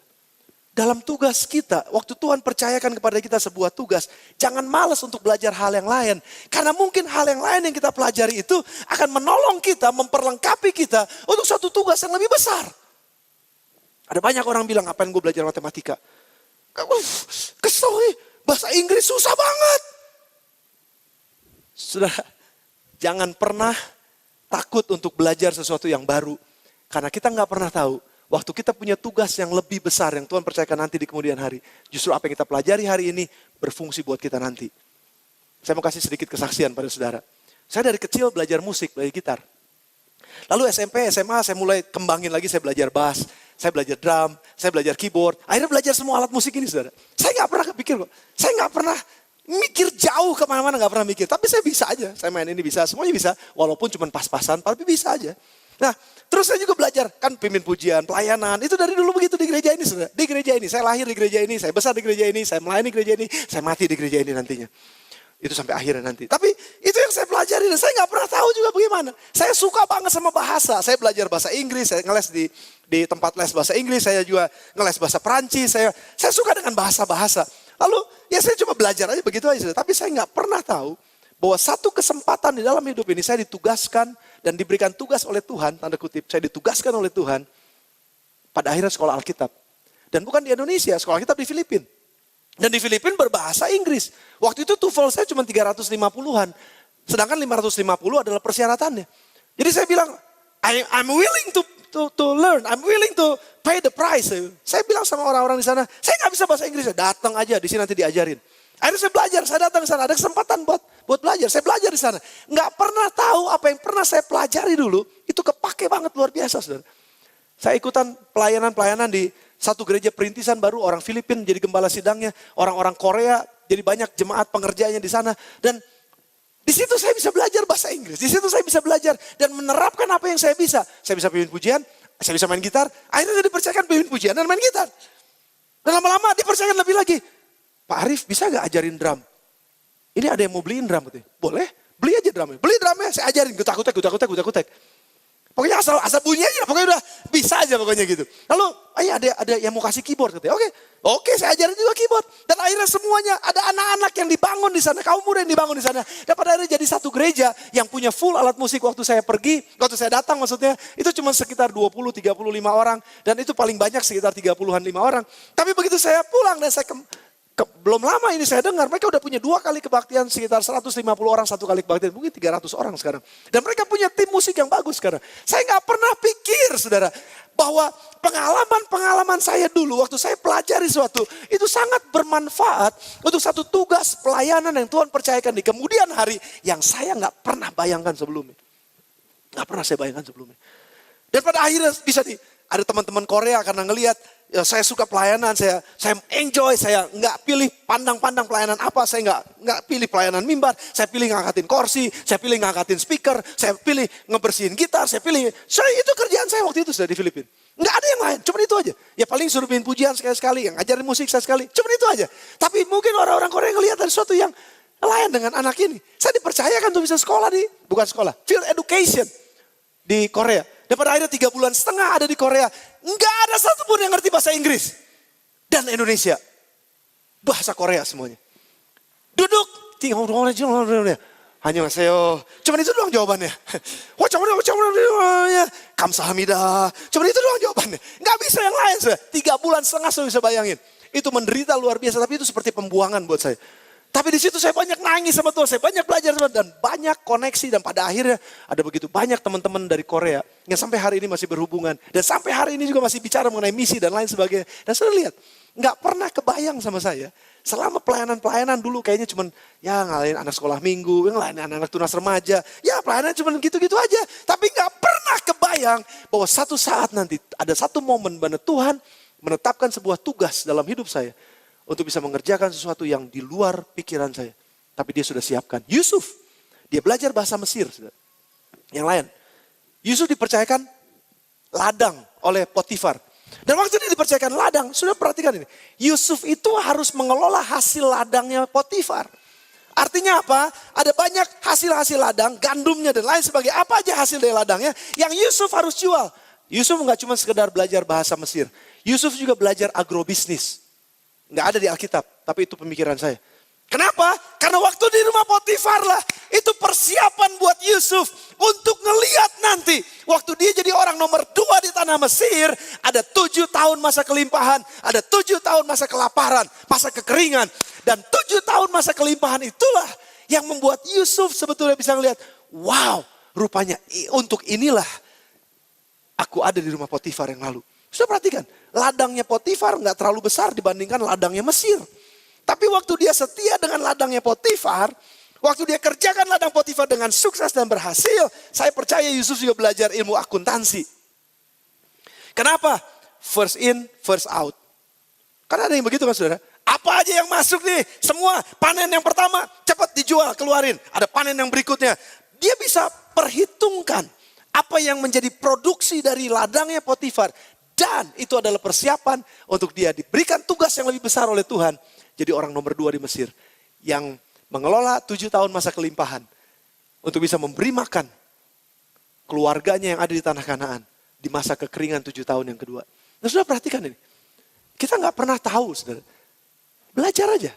Dalam tugas kita, waktu Tuhan percayakan kepada kita sebuah tugas, jangan malas untuk belajar hal yang lain. Karena mungkin hal yang lain yang kita pelajari itu akan menolong kita, memperlengkapi kita untuk suatu tugas yang lebih besar. Ada banyak orang bilang, ngapain gue belajar matematika? Kesel nih, bahasa Inggris susah banget. Saudara, jangan pernah takut untuk belajar sesuatu yang baru. Karena kita nggak pernah tahu, waktu kita punya tugas yang lebih besar yang Tuhan percayakan nanti di kemudian hari. Justru apa yang kita pelajari hari ini berfungsi buat kita nanti. Saya mau kasih sedikit kesaksian pada saudara. Saya dari kecil belajar musik, belajar gitar. Lalu SMP, SMA saya mulai kembangin lagi, saya belajar bass, saya belajar drum, saya belajar keyboard. Akhirnya belajar semua alat musik ini saudara. Saya nggak pernah kepikir kok, saya nggak pernah mikir jauh kemana-mana, nggak pernah mikir. Tapi saya bisa aja, saya main ini bisa, semuanya bisa. Walaupun cuma pas-pasan, tapi bisa aja. Nah, terus saya juga belajar, kan pimpin pujian, pelayanan. Itu dari dulu begitu di gereja ini saudara. Di gereja ini, saya lahir di gereja ini, saya besar di gereja ini, saya melayani gereja ini, saya mati di gereja ini nantinya. Itu sampai akhirnya nanti. Tapi itu yang saya pelajari dan saya nggak pernah tahu juga bagaimana. Saya suka banget sama bahasa. Saya belajar bahasa Inggris, saya ngeles di tempat les bahasa Inggris, saya juga ngeles bahasa Perancis. Saya suka dengan bahasa-bahasa. Lalu ya saya cuma belajar aja begitu aja. Tapi saya nggak pernah tahu bahwa satu kesempatan di dalam hidup ini saya ditugaskan dan diberikan tugas oleh Tuhan, tanda kutip, saya ditugaskan oleh Tuhan pada akhirnya sekolah Alkitab. Dan bukan di Indonesia, sekolah Alkitab di Filipina. Dan di Filipina berbahasa Inggris. Waktu itu TOEFL saya cuma 350-an. Sedangkan 550 adalah persyaratannya. Jadi saya bilang, I'm willing to learn. I'm willing to pay the price. Saya bilang sama orang-orang di sana, saya nggak bisa bahasa Inggris. Datang aja, di sini nanti diajarin. Akhirnya saya belajar, saya datang ke sana. Ada kesempatan buat belajar. Saya belajar di sana. Nggak pernah tahu apa yang pernah saya pelajari dulu. Itu kepake banget, luar biasa saudara. Saya ikutan pelayanan di satu gereja perintisan baru, orang Filipina jadi gembala sidangnya, orang-orang Korea jadi banyak jemaat pengerjanya di sana. Dan di situ saya bisa belajar bahasa Inggris, di situ saya bisa belajar dan menerapkan apa yang saya bisa. Saya bisa pimpin pujian, saya bisa main gitar, akhirnya saya dipercayakan pimpin pujian dan main gitar. Dan lama-lama dipercayakan lebih lagi. Pak Arif bisa gak ajarin drum? Ini ada yang mau beliin drum? Boleh, beli aja drumnya. Beli drumnya, saya ajarin, gutak-gutak. Pokoknya asal bunyi aja, pokoknya udah bisa aja pokoknya gitu. Lalu ada yang mau kasih keyboard katanya. Oke, saya ajarin juga keyboard. Dan akhirnya semuanya ada anak-anak yang dibangun di sana, kaum muda yang dibangun di sana. Dan pada akhirnya jadi satu gereja yang punya full alat musik waktu saya pergi, waktu saya datang maksudnya, itu cuma sekitar 20-35 orang. Dan itu paling banyak sekitar 30-an 5 orang. Tapi begitu saya pulang dan saya belum lama ini saya dengar mereka udah punya 2 kali kebaktian sekitar 150 orang 1 kali kebaktian. Mungkin 300 orang sekarang. Dan mereka punya tim musik yang bagus sekarang. Saya gak pernah pikir saudara bahwa pengalaman saya dulu waktu saya pelajari sesuatu itu sangat bermanfaat untuk satu tugas pelayanan yang Tuhan percayakan di kemudian hari yang saya gak pernah bayangkan sebelumnya. Gak pernah saya bayangkan sebelumnya. Dan pada akhirnya bisa ada teman-teman Korea karena ngelihat ya, saya suka pelayanan, saya enjoy, saya nggak pilih pandang-pandang pelayanan apa, saya nggak pilih pelayanan mimbar, saya pilih ngangkatin kursi, saya pilih ngangkatin speaker, saya pilih ngebersihin gitar, itu kerjaan saya waktu itu sudah di Filipina. Nggak ada yang lain, cuma itu aja. Ya paling suruh bikin pujian sekali-sekali, yang ngajarin musik sekali, cuma itu aja. Tapi mungkin orang-orang Korea ngelihat ada sesuatu yang lain dengan anak ini. Saya dipercayakan untuk bisa sekolah field education di Korea. Dan pada akhirnya 3,5 bulan ada di Korea. Enggak ada satupun yang ngerti bahasa Inggris. Dan Indonesia. Bahasa Korea semuanya. Duduk. Hanya masayo. Cuman itu doang jawabannya. Kamsahamnida. Cuman itu doang jawabannya. Enggak bisa yang lain. 3,5 bulan saya bisa bayangin. Itu menderita luar biasa. Tapi itu seperti pembuangan buat saya. Tapi di situ saya banyak nangis sama Tuhan, saya banyak belajar sama dan banyak koneksi dan pada akhirnya ada begitu banyak teman-teman dari Korea yang sampai hari ini masih berhubungan dan sampai hari ini juga masih bicara mengenai misi dan lain sebagainya. Dan saya lihat, nggak pernah kebayang sama saya selama pelayanan dulu kayaknya cuman ya ngalahin anak sekolah minggu, ngalahin anak-anak tunas remaja, ya pelayanan cuman gitu-gitu aja. Tapi nggak pernah kebayang bahwa satu saat nanti ada satu momen mana Tuhan menetapkan sebuah tugas dalam hidup saya. Untuk bisa mengerjakan sesuatu yang di luar pikiran saya. Tapi dia sudah siapkan. Yusuf, dia belajar bahasa Mesir. Yang lain, Yusuf dipercayakan ladang oleh Potifar. Dan waktu dia dipercayakan ladang, sudah perhatikan ini. Yusuf itu harus mengelola hasil ladangnya Potifar. Artinya apa? Ada banyak hasil-hasil ladang, gandumnya dan lain sebagainya. Apa aja hasil dari ladangnya yang Yusuf harus jual. Yusuf nggak cuma sekedar belajar bahasa Mesir. Yusuf juga belajar agrobisnis. Nggak ada di Alkitab, tapi itu pemikiran saya. Kenapa? Karena waktu di rumah Potifar lah, itu persiapan buat Yusuf untuk ngeliat nanti. Waktu dia jadi orang nomor 2 di tanah Mesir, ada 7 tahun masa kelimpahan, ada 7 tahun masa kelaparan, masa kekeringan. Dan 7 tahun masa kelimpahan itulah yang membuat Yusuf sebetulnya bisa ngeliat, wow, rupanya untuk inilah aku ada di rumah Potifar yang lalu. Sudah perhatikan, ladangnya Potifar nggak terlalu besar dibandingkan ladangnya Mesir. Tapi waktu dia setia dengan ladangnya Potifar, waktu dia kerjakan ladang Potifar dengan sukses dan berhasil, saya percaya Yusuf juga belajar ilmu akuntansi. Kenapa? First in, first out. Karena ada yang begitu kan saudara. Apa aja yang masuk nih, semua panen yang pertama cepat dijual, keluarin. Ada panen yang berikutnya. Dia bisa perhitungkan apa yang menjadi produksi dari ladangnya Potifar. Dan itu adalah persiapan untuk dia diberikan tugas yang lebih besar oleh Tuhan. Jadi orang nomor 2 di Mesir. Yang mengelola 7 tahun masa kelimpahan. Untuk bisa memberi makan keluarganya yang ada di tanah Kanaan. Di masa kekeringan 7 tahun yang kedua. Nah sudah perhatikan ini. Kita nggak pernah tahu saudara. Belajar aja.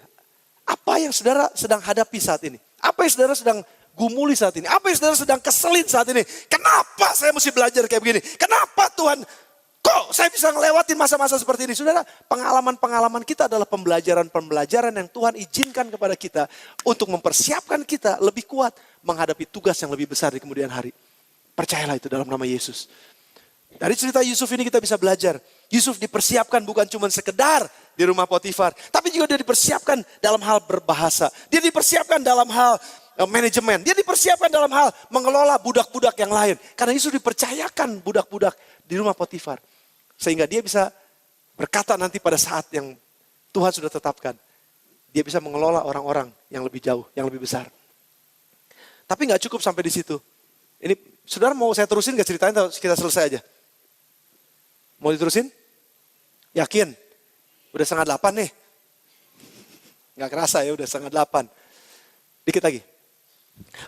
Apa yang saudara sedang hadapi saat ini. Apa yang saudara sedang gumuli saat ini. Apa yang saudara sedang keselin saat ini. Kenapa saya mesti belajar kayak begini. Kenapa Tuhan kok saya bisa ngelewatin masa-masa seperti ini. Saudara, pengalaman-pengalaman kita adalah pembelajaran-pembelajaran yang Tuhan izinkan kepada kita. Untuk mempersiapkan kita lebih kuat menghadapi tugas yang lebih besar di kemudian hari. Percayalah itu dalam nama Yesus. Dari cerita Yusuf ini kita bisa belajar. Yusuf dipersiapkan bukan cuma sekedar di rumah Potifar. Tapi juga dia dipersiapkan dalam hal berbahasa. Dia dipersiapkan dalam hal manajemen. Dia dipersiapkan dalam hal mengelola budak-budak yang lain. Karena Yusuf dipercayakan budak-budak di rumah Potifar. Sehingga dia bisa berkata nanti pada saat yang Tuhan sudah tetapkan. Dia bisa mengelola orang-orang yang lebih jauh, yang lebih besar. Tapi gak cukup sampai di situ. Ini saudara mau saya terusin gak ceritanya atau kita selesai aja? Mau diterusin? Yakin? Udah 7:30 nih. Gak kerasa ya udah 7:30. Dikit lagi.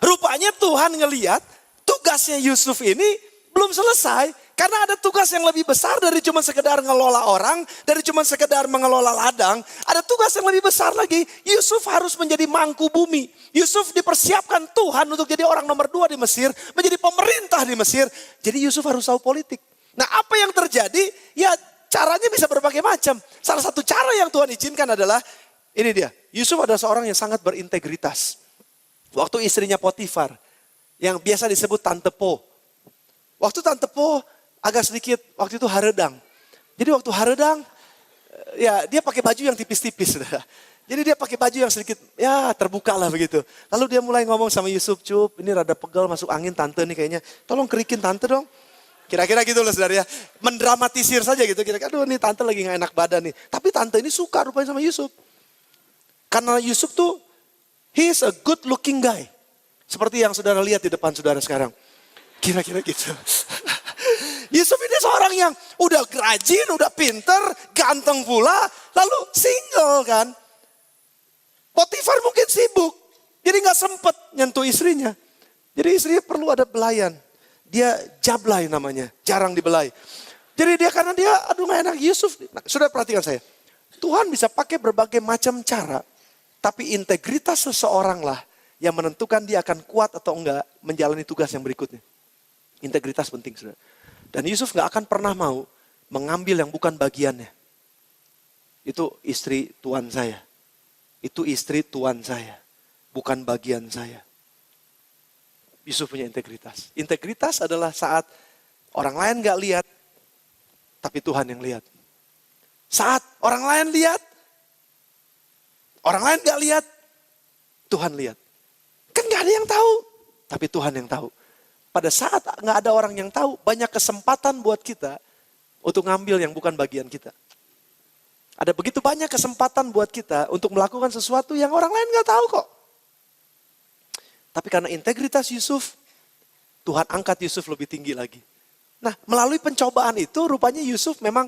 Rupanya Tuhan ngeliat tugasnya Yusuf ini belum selesai. Karena ada tugas yang lebih besar dari cuma sekedar ngelola orang. Dari cuma sekedar mengelola ladang. Ada tugas yang lebih besar lagi. Yusuf harus menjadi mangku bumi. Yusuf dipersiapkan Tuhan untuk jadi orang nomor 2 di Mesir. Menjadi pemerintah di Mesir. Jadi Yusuf harus tahu politik. Nah apa yang terjadi? Ya caranya bisa berbagai macam. Salah satu cara yang Tuhan izinkan adalah. Ini dia. Yusuf adalah seorang yang sangat berintegritas. Waktu istrinya Potifar. Yang biasa disebut Tante Po. Waktu Tante Po agak sedikit waktu itu haredang. Jadi waktu haredang ya dia pakai baju yang tipis-tipis. Jadi dia pakai baju yang sedikit ya terbuka lah begitu. Lalu dia mulai ngomong sama Yusuf, Cup ini rada pegal masuk angin tante nih kayaknya. Tolong kerikin tante dong. Kira-kira gitu loh saudara ya. Mendramatisir saja gitu. Kira-kira aduh nih tante lagi gak enak badan nih. Tapi tante ini suka rupanya sama Yusuf. Karena Yusuf tuh he is a good looking guy. Seperti yang saudara lihat di depan saudara sekarang. Kira-kira gitu. Yusuf ini seorang yang udah rajin, udah pinter, ganteng pula. Lalu single kan. Potifar mungkin sibuk. Jadi gak sempet nyentuh istrinya. Jadi istrinya perlu ada belayan. Dia jablay namanya, jarang dibelai. Jadi dia karena dia aduh gak enak Yusuf. Nah, sudah perhatikan saya. Tuhan bisa pakai berbagai macam cara. Tapi integritas seseorang lah yang menentukan dia akan kuat atau enggak menjalani tugas yang berikutnya. Integritas penting saudara. Dan Yusuf gak akan pernah mau mengambil yang bukan bagiannya. Itu istri tuan saya. Itu istri tuan saya. Bukan bagian saya. Yusuf punya integritas. Integritas adalah saat orang lain gak lihat. Tapi Tuhan yang lihat. Saat orang lain lihat. Orang lain gak lihat. Tuhan lihat. Kan gak ada yang tahu. Tapi Tuhan yang tahu. Pada saat gak ada orang yang tahu, banyak kesempatan buat kita untuk ngambil yang bukan bagian kita. Ada begitu banyak kesempatan buat kita untuk melakukan sesuatu yang orang lain gak tahu kok. Tapi karena integritas Yusuf, Tuhan angkat Yusuf lebih tinggi lagi. Nah melalui pencobaan itu rupanya Yusuf memang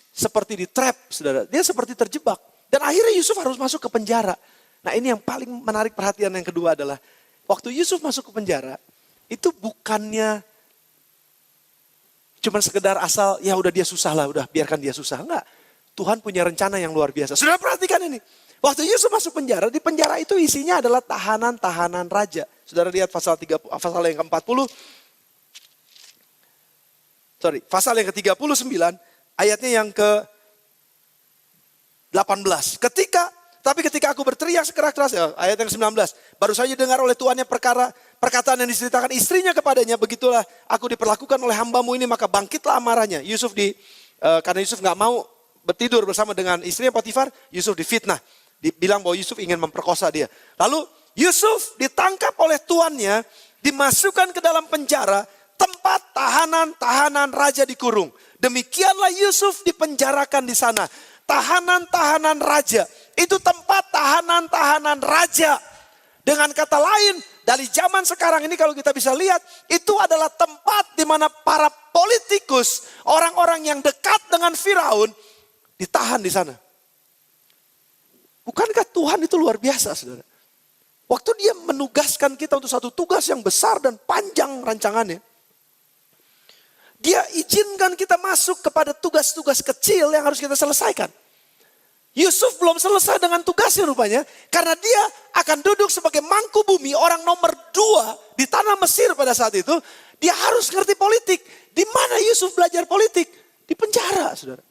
seperti di trap saudara. Dia seperti terjebak. Dan akhirnya Yusuf harus masuk ke penjara. Nah ini yang paling menarik perhatian yang kedua adalah. Waktu Yusuf masuk ke penjara. Itu bukannya cuma sekedar asal ya udah dia susah lah, udah biarkan dia susah. Enggak, Tuhan punya rencana yang luar biasa. Sudah perhatikan ini. Waktu Yusuf masuk penjara, di penjara itu isinya adalah tahanan-tahanan raja. Saudara lihat pasal yang ke-40. Pasal yang ke-39 ayatnya yang ke-18. Tapi ketika aku berteriak sekeras-keras, ayat yang ke-19. Baru saja dengar oleh tuannya perkataan yang diceritakan istrinya kepadanya. Begitulah aku diperlakukan oleh hambamu ini, maka bangkitlah amarahnya. Karena Yusuf gak mau bertidur bersama dengan istrinya Potifar, Yusuf difitnah. Dibilang bahwa Yusuf ingin memperkosa dia. Lalu Yusuf ditangkap oleh tuannya, dimasukkan ke dalam penjara, tempat tahanan raja dikurung. Demikianlah Yusuf dipenjarakan di sana. Tahanan raja. Itu tempat tahanan raja. Dengan kata lain, dari zaman sekarang ini kalau kita bisa lihat, itu adalah tempat di mana para politikus, orang-orang yang dekat dengan Firaun, ditahan di sana. Bukankah Tuhan itu luar biasa, saudara? Waktu dia menugaskan kita untuk satu tugas yang besar dan panjang rancangannya, dia izinkan kita masuk kepada tugas-tugas kecil yang harus kita selesaikan. Yusuf belum selesai dengan tugasnya rupanya. Karena dia akan duduk sebagai mangku bumi, orang nomor 2 di tanah Mesir pada saat itu. Dia harus ngerti politik. Di mana Yusuf belajar politik? Di penjara, saudara.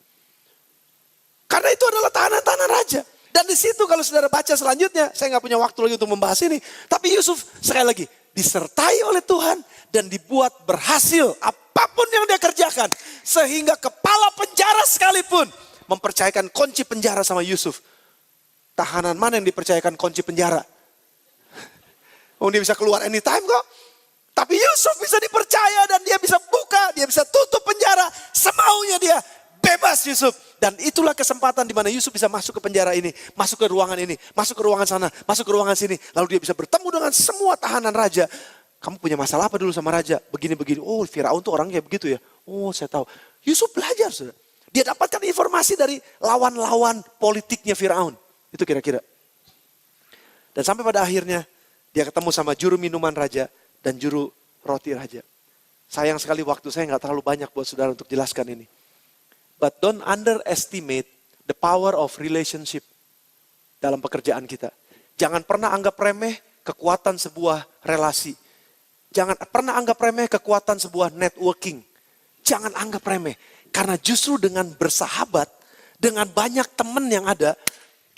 Karena itu adalah tahanan raja. Dan di situ kalau saudara baca selanjutnya, saya nggak punya waktu lagi untuk membahas ini. Tapi Yusuf sekali lagi disertai oleh Tuhan dan dibuat berhasil apapun yang dia kerjakan. Sehingga kepala penjara sekalipun mempercayakan kunci penjara sama Yusuf. Tahanan mana yang dipercayakan kunci penjara? Dia bisa keluar anytime kok. Tapi Yusuf bisa dipercaya dan dia bisa buka, dia bisa tutup penjara semaunya dia. Bebas Yusuf. Dan itulah kesempatan di mana Yusuf bisa masuk ke penjara ini, masuk ke ruangan ini, masuk ke ruangan sana, masuk ke ruangan sini. Lalu dia bisa bertemu dengan semua tahanan raja. Kamu punya masalah apa dulu sama raja? Begini-begini. Oh, Firaun tuh orangnya begitu ya. Oh, saya tahu. Yusuf belajar, saudara. Dia dapatkan informasi dari lawan-lawan politiknya Firaun. Itu kira-kira. Dan sampai pada akhirnya dia ketemu sama juru minuman raja dan juru roti raja. Sayang sekali waktu saya nggak terlalu banyak buat saudara untuk jelaskan ini. But don't underestimate the power of relationship dalam pekerjaan kita. Jangan pernah anggap remeh kekuatan sebuah relasi. Jangan pernah anggap remeh kekuatan sebuah networking. Jangan anggap remeh. Karena justru dengan bersahabat, dengan banyak teman yang ada,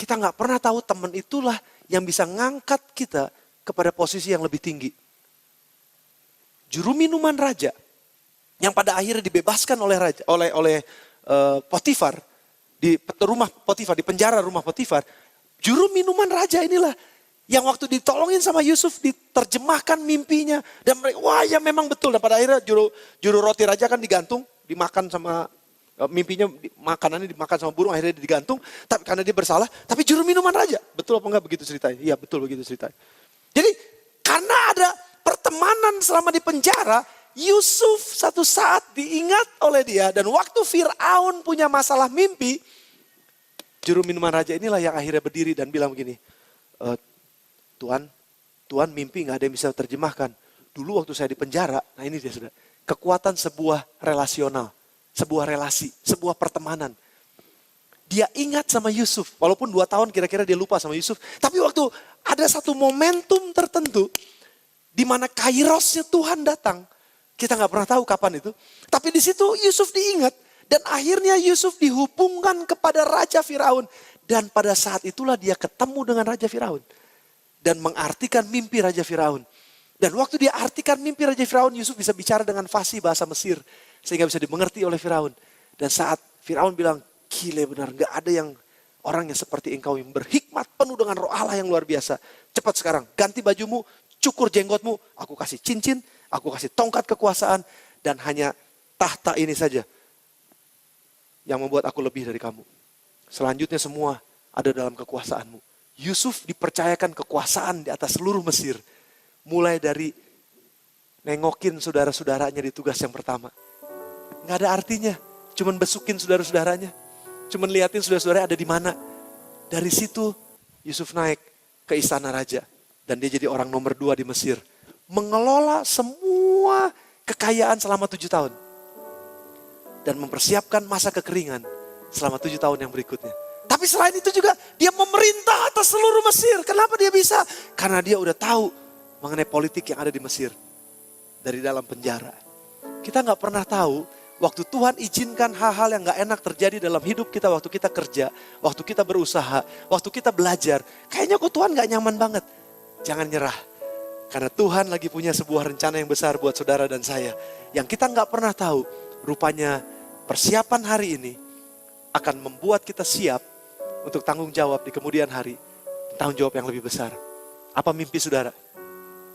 kita nggak pernah tahu teman itulah yang bisa ngangkat kita kepada posisi yang lebih tinggi. Juru minuman raja, yang pada akhirnya dibebaskan oleh Potifar, di rumah Potifar, di penjara rumah Potifar. Juru minuman raja inilah yang waktu ditolongin sama Yusuf diterjemahkan mimpinya. Dan mereka, wah ya memang betul. Dan pada akhirnya juru roti raja kan digantung. Dimakan sama mimpinya, makanannya dimakan sama burung, akhirnya digantung. Tapi karena dia bersalah, tapi juru minuman raja. Betul apa enggak begitu ceritanya? Iya betul begitu ceritanya. Jadi karena ada pertemanan selama di penjara, Yusuf satu saat diingat oleh dia. Dan waktu Fir'aun punya masalah mimpi, juru minuman raja inilah yang akhirnya berdiri dan bilang begini, Tuan mimpi gak ada yang bisa terjemahkan. Dulu waktu saya di penjara, nah ini dia sudah. Kekuatan sebuah relasional, sebuah relasi, sebuah pertemanan. Dia ingat sama Yusuf, walaupun 2 tahun kira-kira dia lupa sama Yusuf. Tapi waktu ada satu momentum tertentu, di mana kairosnya Tuhan datang. Kita gak pernah tahu kapan itu. Tapi di situ Yusuf diingat. Dan akhirnya Yusuf dihubungkan kepada Raja Firaun. Dan pada saat itulah dia ketemu dengan Raja Firaun. Dan mengartikan mimpi Raja Firaun. Dan waktu dia artikan mimpi Raja Firaun, Yusuf bisa bicara dengan fasih bahasa Mesir. Sehingga bisa dimengerti oleh Firaun. Dan saat Firaun bilang, gile benar, gak ada yang orang yang seperti engkau yang berhikmat penuh dengan roh Allah yang luar biasa. Cepat sekarang, ganti bajumu, cukur jenggotmu, aku kasih cincin, aku kasih tongkat kekuasaan. Dan hanya tahta ini saja yang membuat aku lebih dari kamu. Selanjutnya semua ada dalam kekuasaanmu. Yusuf dipercayakan kekuasaan di atas seluruh Mesir. Mulai dari nengokin saudara-saudaranya di tugas yang pertama. Gak ada artinya. Cuman besukin saudara-saudaranya. Cuman liatin saudara-saudaranya ada di mana. Dari situ Yusuf naik ke istana raja. Dan dia jadi orang nomor 2 di Mesir. Mengelola semua kekayaan selama 7 tahun. Dan mempersiapkan masa kekeringan selama 7 tahun yang berikutnya. Tapi selain itu juga dia memerintah atas seluruh Mesir. Kenapa dia bisa? Karena dia udah tahu mengenai politik yang ada di Mesir. Dari dalam penjara. Kita gak pernah tahu waktu Tuhan izinkan hal-hal yang gak enak terjadi dalam hidup kita. Waktu kita kerja, waktu kita berusaha, waktu kita belajar. Kayaknya kok Tuhan gak nyaman banget. Jangan nyerah. Karena Tuhan lagi punya sebuah rencana yang besar buat saudara dan saya. Yang kita gak pernah tahu. Rupanya persiapan hari ini akan membuat kita siap untuk tanggung jawab di kemudian hari. Tanggung jawab yang lebih besar. Apa mimpi saudara?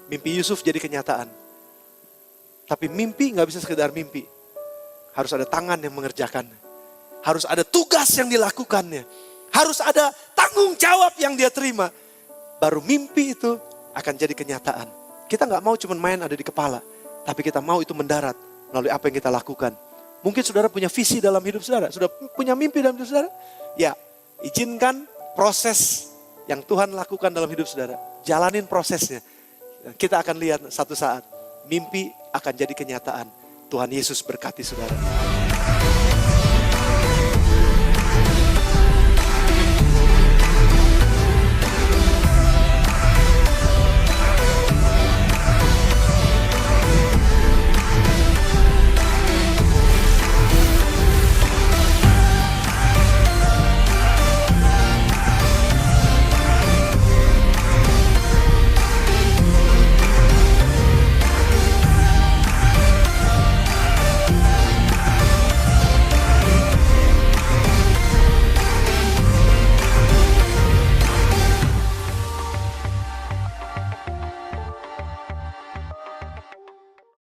Mimpi Yusuf jadi kenyataan. Tapi mimpi gak bisa sekedar mimpi. Harus ada tangan yang mengerjakannya. Harus ada tugas yang dilakukannya. Harus ada tanggung jawab yang dia terima. Baru mimpi itu akan jadi kenyataan. Kita gak mau cuma main ada di kepala. Tapi kita mau itu mendarat melalui apa yang kita lakukan. Mungkin saudara punya visi dalam hidup saudara. Sudah punya mimpi dalam hidup saudara? Ya, izinkan proses yang Tuhan lakukan dalam hidup saudara. Jalanin prosesnya. Kita akan lihat satu saat. Mimpi akan jadi kenyataan. Tuhan Yesus berkati saudara.